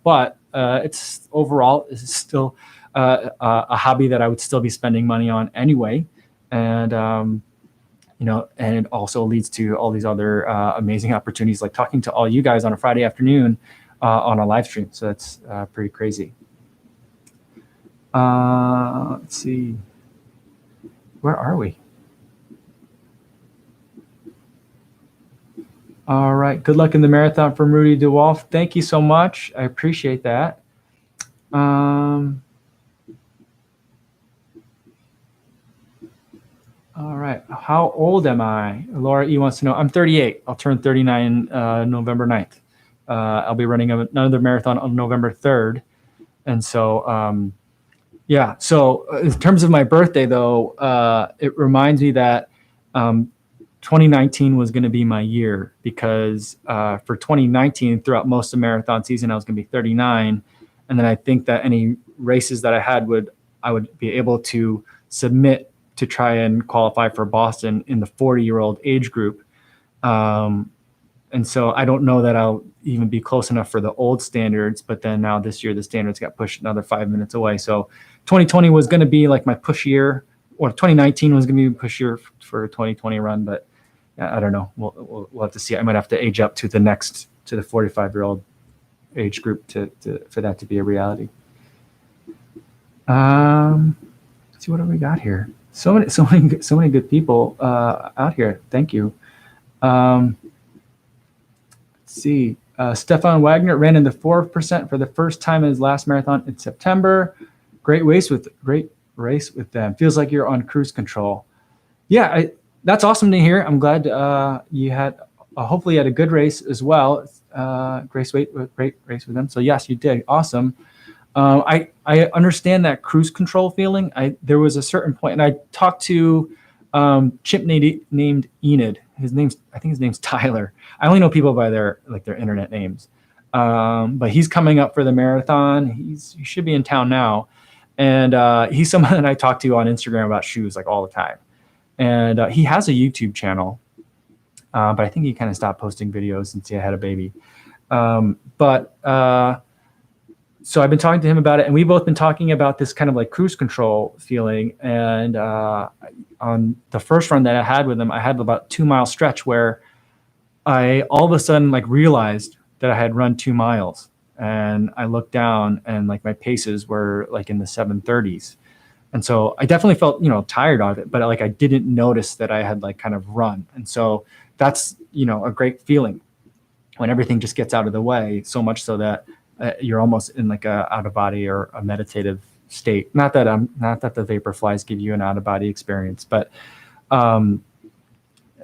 But it's overall, it's still a hobby that I would still be spending money on anyway. And, and it also leads to all these other amazing opportunities, like talking to all you guys on a Friday afternoon on a live stream. So that's pretty crazy. Let's see. Where are we? All right. Good luck in the marathon from Rudy DeWolf. Thank you so much. I appreciate that. All right. How old am I? Laura E wants to know. I'm 38. I'll turn 39 November 9th. I'll be running another marathon on November 3rd. And so, yeah. So in terms of my birthday, though, it reminds me that 2019 was going to be my year, because for 2019, throughout most of marathon season, I was going to be 39. And then I think that any races that I had I would be able to submit to try and qualify for Boston in the 40-year-old age group. And so I don't know that I'll even be close enough for the old standards, but then now this year, the standards got pushed another 5 minutes away. So 2020 was going to be like my push year, or 2019 was going to be a push year for a 2020 run, but I don't know. We'll have to see. I might have to age up to the 45-year-old age group for that to be a reality. Let's see, what have we got here? So many good people out here. Thank you. Let's see. Stefan Wagner ran in the 4% for the first time in his last marathon in September. Great race with them. Feels like you're on cruise control. Yeah, that's awesome to hear. I'm glad you had hopefully you had a good race as well. Great race with them. So yes, you did. Awesome. I understand that cruise control feeling. There was a certain point, and I talked to chimp named Enid. I think his name's Tyler. I only know people by their internet names. But he's coming up for the marathon. He should be in town now. And he's someone that I talk to on Instagram about shoes like all the time. And he has a YouTube channel, but I think he kind of stopped posting videos since he had a baby. So I've been talking to him about it, and we've both been talking about this kind of like cruise control feeling. And on the first run that I had with him, I had about 2 mile stretch where I all of a sudden realized that I had run 2 miles, and I looked down and my paces were in the 7:30s. And so I definitely felt, tired of it, but I didn't notice that I had kind of run. And so that's, a great feeling when everything just gets out of the way, so much so that you're almost in a out of body or a meditative state. Not that the vapor flies give you an out of body experience, but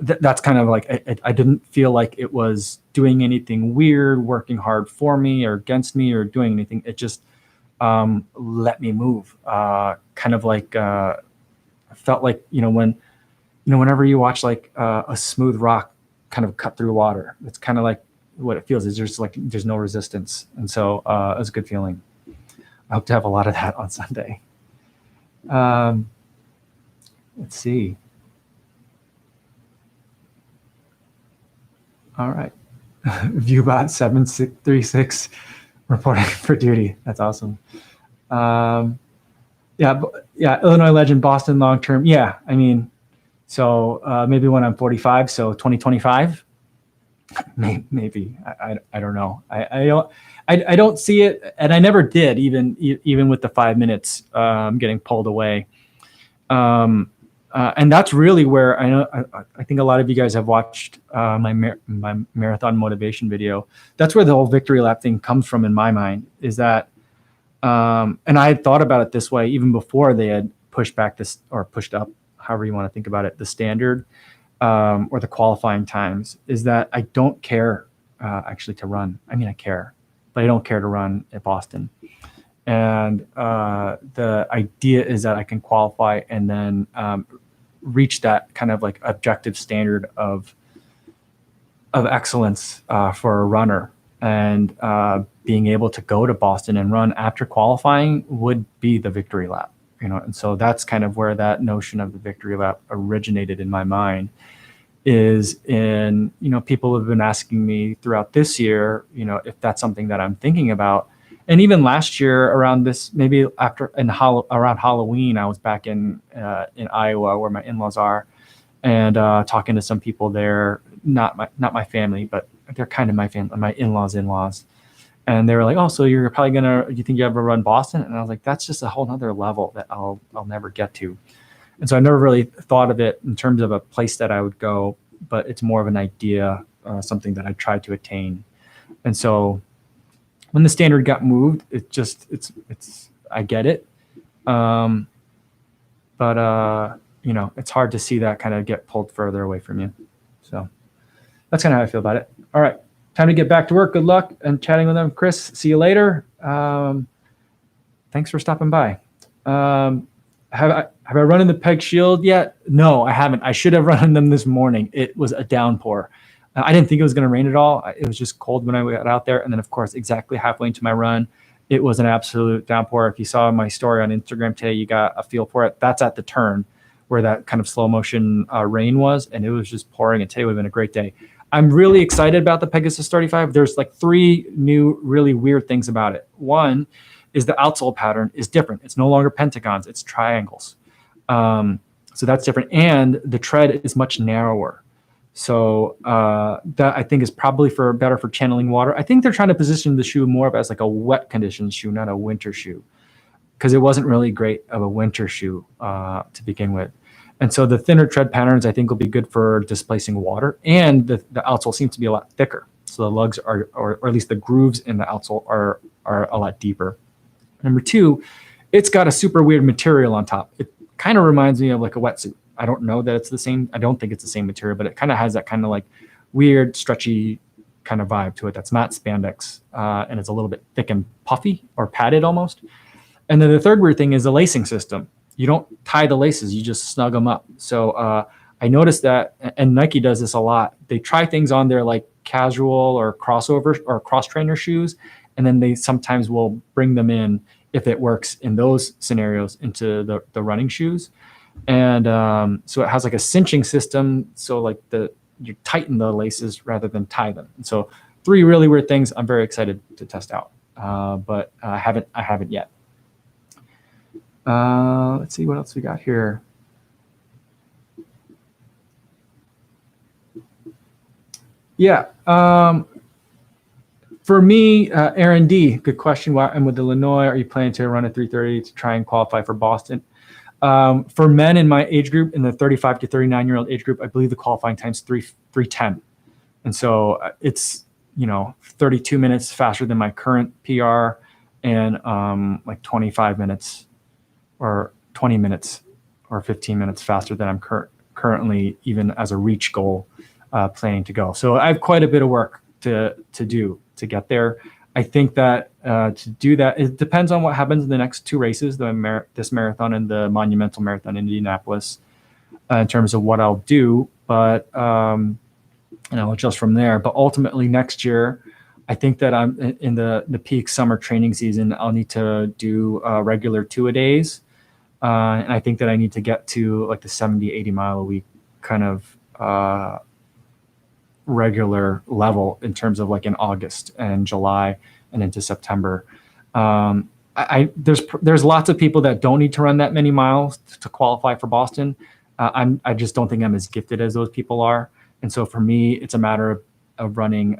that's kind of I didn't feel like it was doing anything weird, working hard for me or against me or doing anything. It just let me move. Kind of I felt whenever you watch a smooth rock kind of cut through water, it's kind of what it feels is just there's no resistance. And so it was a good feeling. I hope to have a lot of that on Sunday. Let's see. All right. Viewbot 736 reporting for duty. That's awesome. Yeah. Illinois legend, Boston long term. Yeah. I mean, So maybe when I'm 45, so 2025, maybe. I don't know. I don't see it, and I never did, even with the 5 minutes getting pulled away. And that's really where I think a lot of you guys have watched my marathon motivation video. That's where the whole victory lap thing comes from in my mind, is that, and I had thought about it this way even before they had pushed back this, or pushed up, however you want to think about it, the standard or the qualifying times, is that I don't care actually to run. I mean, I care, but I don't care to run at Boston. And the idea is that I can qualify and then reach that kind of like objective standard of excellence for a runner. And being able to go to Boston and run after qualifying would be the victory lap, and so that's kind of where that notion of the victory lap originated in my mind. Is in, people have been asking me throughout this year, if that's something that I'm thinking about. And even last year around this, maybe around Halloween, I was back in Iowa where my in-laws are, and talking to some people there, not my family, but they're kind of my family, my in-laws, and they were like, "Oh, so you're probably you think you ever run Boston?" And I was like, "That's just a whole nother level that I'll never get to." And so I never really thought of it in terms of a place that I would go, but it's more of an idea, something that I tried to attain. And so when the standard got moved, I get it. But it's hard to see that kind of get pulled further away from you. So that's kind of how I feel about it. All right, time to get back to work. Good luck and chatting with them. Chris, see you later. Thanks for stopping by. Have I run in the Peg Shield yet? No, I haven't. I should have run in them this morning. It was a downpour. I didn't think it was going to rain at all. It was just cold when I got out there. And then, of course, exactly halfway into my run, it was an absolute downpour. If you saw my story on Instagram today, you got a feel for it. That's at the turn where that kind of slow motion rain was, and it was just pouring. And today would have been a great day. I'm really excited about the Pegasus 35. There's like 3 new really weird things about it. One is the outsole pattern is different. It's no longer pentagons, it's triangles. So that's different. And the tread is much narrower. So that I think is probably better for channeling water. I think they're trying to position the shoe more of as like a wet conditions shoe, not a winter shoe, because it wasn't really great of a winter shoe to begin with. And so the thinner tread patterns I think will be good for displacing water. And the outsole seems to be a lot thicker. So the lugs are, or at least the grooves in the outsole are a lot deeper. Number 2, it's got a super weird material on top. It kind of reminds me of like a wetsuit. I don't know that it's the same. I don't think it's the same material, but it kind of has that kind of like weird, stretchy kind of vibe to it. That's not spandex, and it's a little bit thick and puffy or padded almost. And then the third weird thing is the lacing system. You don't tie the laces, you just snug them up. So I noticed that, and Nike does this a lot. They try things on their like casual or crossover or cross trainer shoes, and then they sometimes will bring them in, if it works in those scenarios, into the running shoes. And so it has like a cinching system. So like you tighten the laces rather than tie them. And so 3 really weird things I'm very excited to test out, but I haven't yet. Let's see what else we got here. Yeah. For me, Aaron D, good question. Why I'm with Illinois. Are you planning to run a 3:30 to try and qualify for Boston? For men in my age group, in the 35 to 39-year-old age group, I believe the qualifying time's 3:10. And so it's, 32 minutes faster than my current PR, and like 25 minutes or 20 minutes or 15 minutes faster than I'm currently, even as a reach goal, planning to go. So I have quite a bit of work to do to get there. I think that to do that, it depends on what happens in the next 2 races, this marathon and the Monumental Marathon in Indianapolis, in terms of what I'll do. But and I'll adjust from there. But ultimately next year, I think that I'm in the peak summer training season. I'll need to do regular 2-a-days. And I think that I need to get to like the 70, 80 mile a week kind of regular level in terms of like in August and July and into September. There's lots of people that don't need to run that many miles to qualify for Boston. I just don't think I'm as gifted as those people are. And so for me, it's a matter of running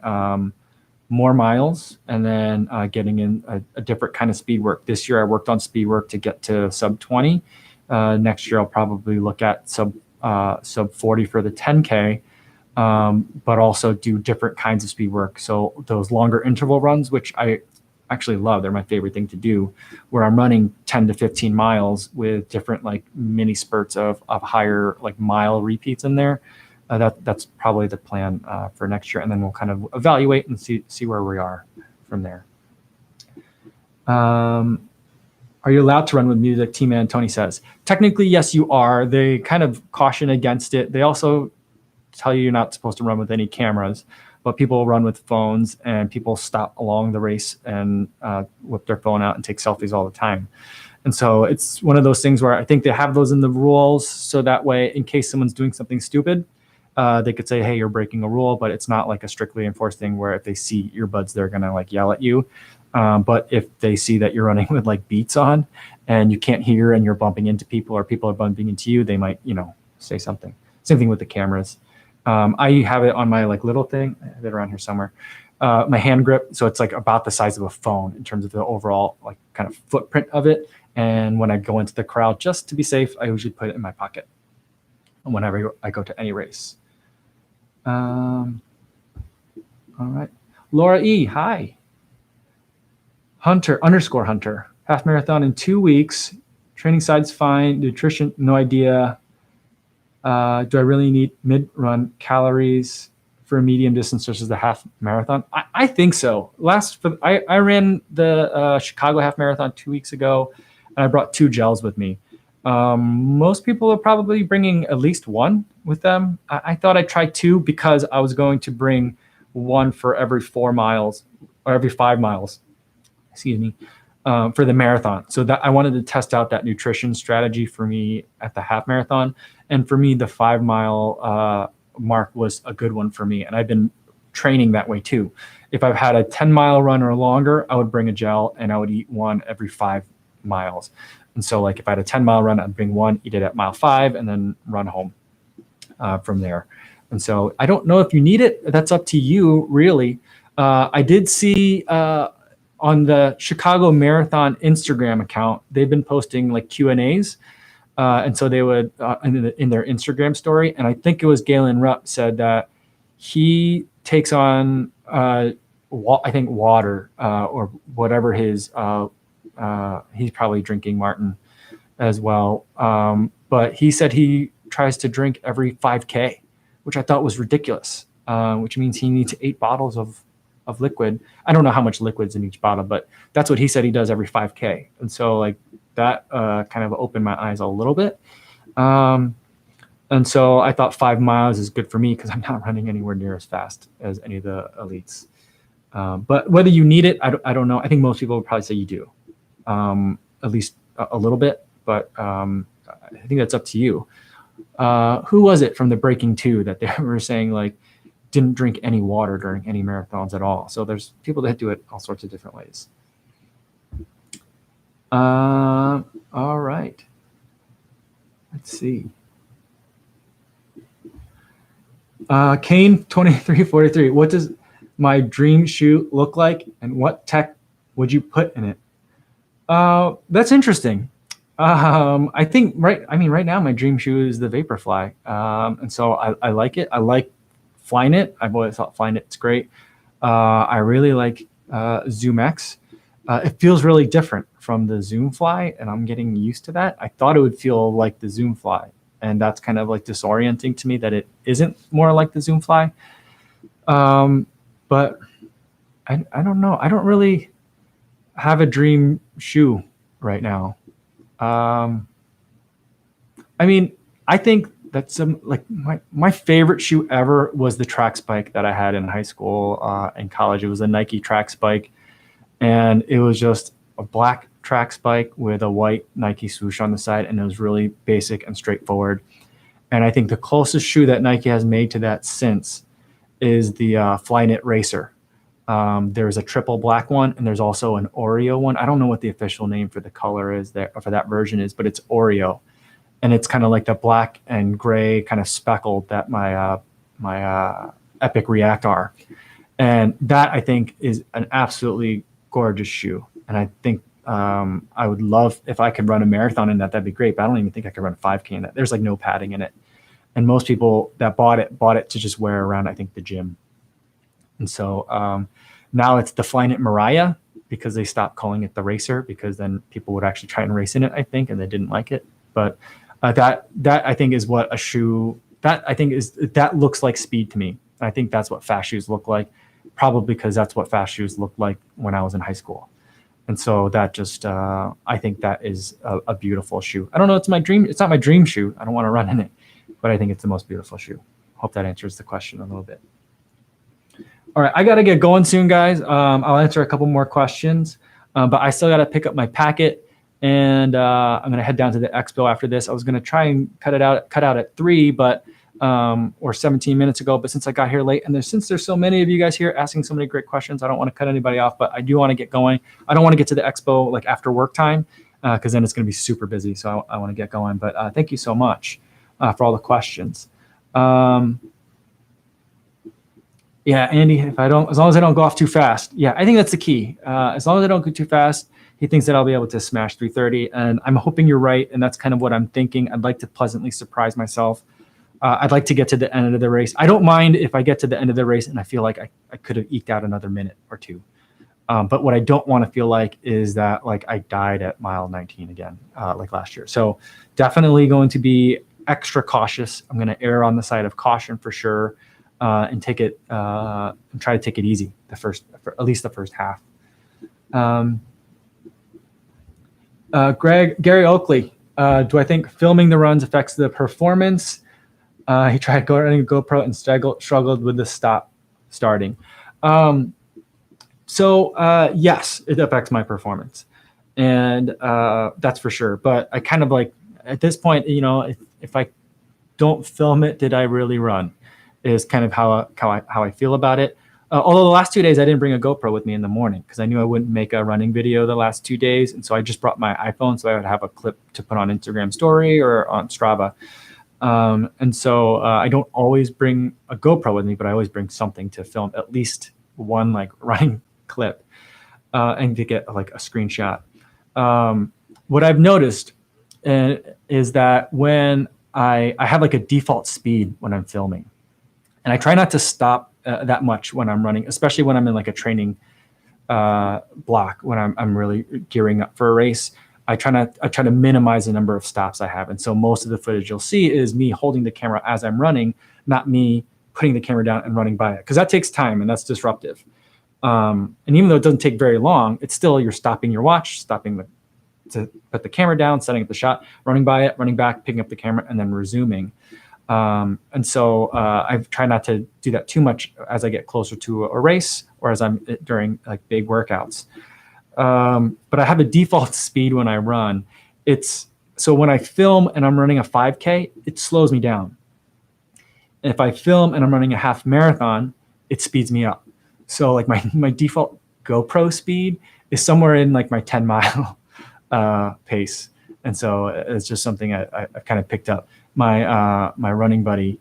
more miles and then getting in a different kind of speed work. This year I worked on speed work to get to sub 20. Next year I'll probably look at sub 40 for the 10K, but also do different kinds of speed work. So those longer interval runs, which I actually love, they're my favorite thing to do, where I'm running 10 to 15 miles with different like mini spurts of higher like mile repeats in there. That's probably the plan for next year, and then we'll kind of evaluate and see where we are from there. Are you allowed to run with music? T-Man Tony says, technically, yes, you are. They kind of caution against it. They also tell you you're not supposed to run with any cameras, but people run with phones, and people stop along the race and whip their phone out and take selfies all the time. And so it's one of those things where I think they have those in the rules, so that way, in case someone's doing something stupid, they could say, hey, you're breaking a rule, but it's not like a strictly enforced thing where if they see earbuds, they're going to like yell at you. But if they see that you're running with like Beats on and you can't hear and you're bumping into people or people are bumping into you, they might, say something. Same thing with the cameras. I have it on my like little thing. I have it around here somewhere. My hand grip. So it's like about the size of a phone in terms of the overall like kind of footprint of it. And when I go into the crowd, just to be safe, I usually put it in my pocket whenever I go to any race. All right. Laura E, hi. Hunter, _Hunter. Half marathon in 2 weeks. Training side's fine. Nutrition, no idea. Do I really need mid-run calories for a medium distance versus the half marathon? I think so. I ran the Chicago half marathon 2 weeks ago, and I brought 2 gels with me. Most people are probably bringing at least one with them. I thought I'd try 2 because I was going to bring one for every 4 miles or every 5 miles, excuse me, for the marathon. So that I wanted to test out that nutrition strategy for me at the half marathon. And for me, the 5 mile mark was a good one for me. And I've been training that way too. If I've had a 10-mile run or longer, I would bring a gel and I would eat one every 5 miles. And so like if I had a 10-mile run, I'd bring one, eat it at mile 5, and then run home from there. And so I don't know if you need it. That's up to you, really. I did see on the Chicago Marathon Instagram account, they've been posting like Q&As. And so they would, in their Instagram story, and I think it was Galen Rupp said that he takes on, I think water or whatever his, he's probably drinking Martin as well. But he said he tries to drink every 5K, which I thought was ridiculous, which means he needs 8 bottles of liquid. I don't know how much liquid's in each bottle, but that's what he said he does every 5K. And so like that kind of opened my eyes a little bit. And so I thought 5 miles is good for me because I'm not running anywhere near as fast as any of the elites. But whether you need it, I don't know. I think most people would probably say you do, at least a little bit, but I think that's up to you. Who was it from the Breaking 2 that they were saying like didn't drink any water during any marathons at all? So there's people that do it all sorts of different ways. All right. Let's see. Kane 2343. What does my dream shoe look like, and what tech would you put in it? That's interesting. I think right now my dream shoe is the Vaporfly, and so I like it. I like Flyknit. I've always thought Flyknit's great. I really like Zoom X. It feels really different from the Zoom Fly, and I'm getting used to that. I thought it would feel like the Zoom Fly, and that's kind of like disorienting to me that it isn't more like the Zoom Fly. But I don't know. I don't really have a dream shoe right now. I mean, I think that my favorite shoe ever was the track spike that I had in high school and college. It was a Nike track spike, and it was just a black track spike with a white Nike swoosh on the side, and it was really basic and straightforward. And I think the closest shoe that Nike has made to that since is the Flyknit Racer. There's a triple black one, and there's also an Oreo one. I don't know what the official name for the color is there, for that version is, but it's Oreo. and it's kind of like the black and gray kind of speckled that my Epic React are. And that, I think, is an absolutely gorgeous shoe. And I think I would love if I could run a marathon in that. That'd be great. But I don't even think I could run a 5K in that. There's like no padding in it. And most people that bought it to just wear around, I think, the gym. And so now it's the Flyknit Mariah, because they stopped calling it the Racer, because then people would actually try and race in it, I think, and they didn't like it. But that I think is what a shoe that looks like speed to me. I think that's what fast shoes look like, probably because that's what fast shoes looked like when I was in high school. And so that just, I think that is a beautiful shoe. I don't know, it's my dream. It's not my dream shoe. I don't want to run in it, but I think it's the most beautiful shoe. Hope that answers the question a little bit. All right, I got to get going soon, guys. I'll answer a couple more questions, but I still got to pick up my packet, and I'm going to head down to the expo after this. I was going to try and cut out at 3, but or 17 minutes ago. But since I got here late, and since there's so many of you guys here asking so many great questions, I don't want to cut anybody off, but I do want to get going. I don't want to get to the expo like after work time, because then it's going to be super busy. So I want to get going. But thank you so much for all the questions. Yeah, Andy, as long as I don't go off too fast. Yeah, I think that's the key. As long as I don't go too fast, he thinks that I'll be able to smash 3:30. And I'm hoping you're right. And that's kind of what I'm thinking. I'd like to pleasantly surprise myself. I'd like to get to the end of the race. I don't mind if I get to the end of the race and I feel like I could have eked out another minute or two. But what I don't want to feel like is that like I died at mile 19 again, like last year. So definitely going to be extra cautious. I'm going to err on the side of caution for sure. And take it and try to take it easy at least the first half. Gary Oakley, do I think filming the runs affects the performance? He tried running a GoPro and struggled with the starting. So yes, it affects my performance, and that's for sure. But I kind of like at this point, if I don't film it, did I really run? Is kind of how I feel about it. Although the last 2 days I didn't bring a GoPro with me in the morning because I knew I wouldn't make a running video the last 2 days, and so I just brought my iPhone so I would have a clip to put on Instagram story or on Strava. And so I don't always bring a GoPro with me, but I always bring something to film at least one like running clip and to get like a screenshot. What I've noticed is that when I have like a default speed when I'm filming. And I try not to stop that much when I'm running, especially when I'm in like a training block, when I'm really gearing up for a race. I try to minimize the number of stops I have. And so most of the footage you'll see is me holding the camera as I'm running, not me putting the camera down and running by it, because that takes time and that's disruptive. And even though it doesn't take very long, it's still you're stopping your watch, to put the camera down, setting up the shot, running by it, running back, picking up the camera, and then resuming. And so I try not to do that too much as I get closer to a race or as I'm during like big workouts. But I have a default speed when I run. So when I film and I'm running a 5K, it slows me down. And if I film and I'm running a half marathon, it speeds me up. So like my default GoPro speed is somewhere in like my 10-mile pace. And so it's just something I've kind of picked up. My running buddy,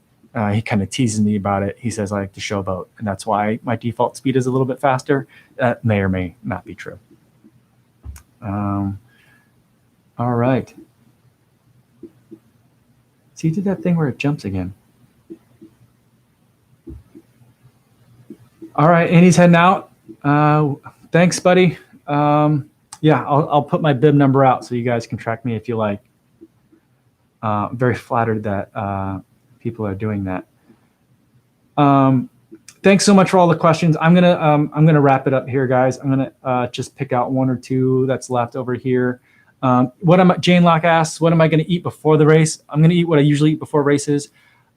he kind of teases me about it. He says I like to showboat, and that's why my default speed is a little bit faster. That may or may not be true. All right. See, you did that thing where it jumps again. All right, Andy's heading out. Thanks, buddy. Yeah, I'll put my bib number out so you guys can track me if you like. I'm very flattered that people are doing that. Thanks so much for all the questions. I'm gonna wrap it up here, guys. I'm gonna just pick out one or two that's left over here. Jane Locke asks, what am I gonna eat before the race? I'm gonna eat what I usually eat before races.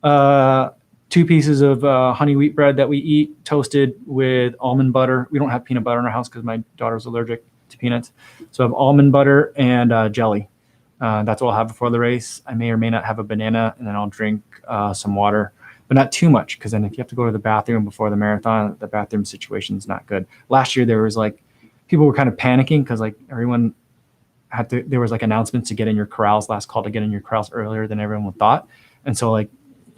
2 pieces of honey wheat bread that we eat, toasted with almond butter. We don't have peanut butter in our house because my daughter's allergic to peanuts. So I have almond butter and jelly. That's what I'll have before the race. I may or may not have a banana, and then I'll drink some water, but not too much, because then if you have to go to the bathroom before the marathon, the bathroom situation is not good. Last year, there was like, people were kind of panicking because like everyone there was like announcements to get in your corrals, last call to get in your corrals earlier than everyone thought. And so like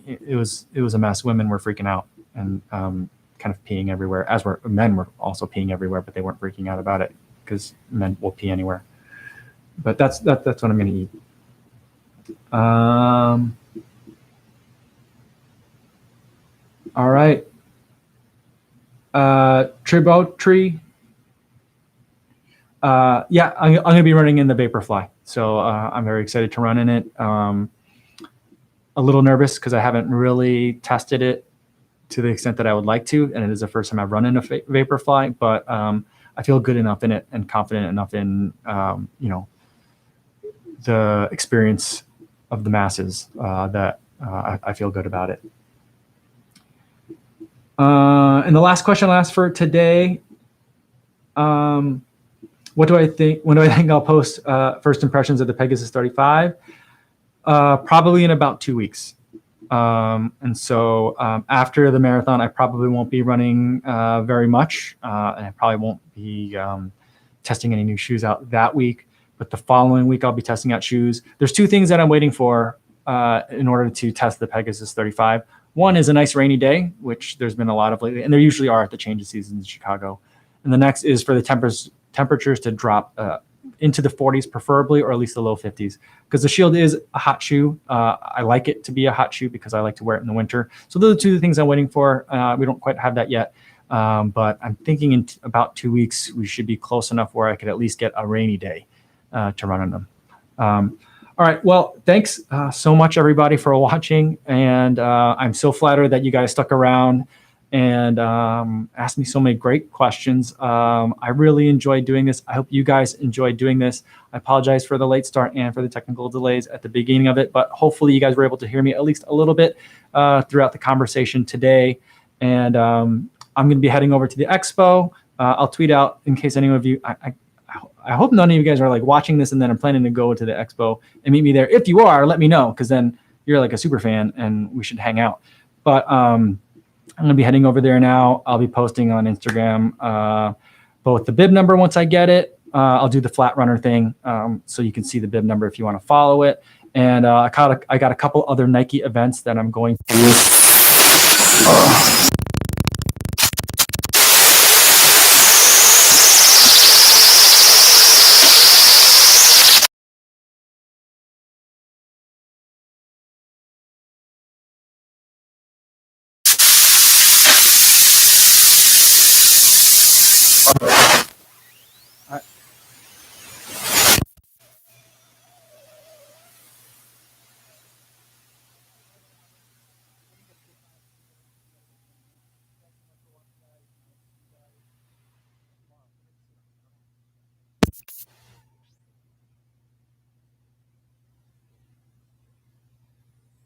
it was a mess. Women were freaking out and kind of peeing everywhere, as were men were also peeing everywhere, but they weren't freaking out about it because men will pee anywhere. But that's what I'm going to eat. All right. Tribotry. Yeah, I'm going to be running in the Vaporfly. So I'm very excited to run in it. A little nervous because I haven't really tested it to the extent that I would like to. And it is the first time I've run in a Vaporfly, but I feel good enough in it and confident enough in, the experience of the masses that I feel good about it. And the last question I'll ask for today, what do I think? When do I think I'll post first impressions of the Pegasus 35? Probably in about 2 weeks. And so after the marathon, I probably won't be running very much, and I probably won't be testing any new shoes out that week. But the following week, I'll be testing out shoes. There's two things that I'm waiting for in order to test the Pegasus 35. One is a nice rainy day, which there's been a lot of lately, and there usually are at the change of seasons in Chicago. And the next is for the temperatures to drop into the 40s, preferably, or at least the low 50s, because the Shield is a hot shoe. I like it to be a hot shoe because I like to wear it in the winter. So those are two things I'm waiting for. We don't quite have that yet, but I'm thinking in about 2 weeks, we should be close enough where I could at least get a rainy day to run on them. All right. Well, thanks so much, everybody, for watching. And I'm so flattered that you guys stuck around and asked me so many great questions. I really enjoyed doing this. I hope you guys enjoyed doing this. I apologize for the late start and for the technical delays at the beginning of it, but hopefully you guys were able to hear me at least a little bit throughout the conversation today. And I'm going to be heading over to the expo. I'll tweet out in case any of you, I hope none of you guys are like watching this and then I'm planning to go to the expo and meet me there. If you are, let me know, because then you're like a super fan and we should hang out. But I'm going to be heading over there now. I'll be posting on Instagram both the bib number once I get it. I'll do the flat runner thing so you can see the bib number if you want to follow it. And I got a couple other Nike events that I'm going through.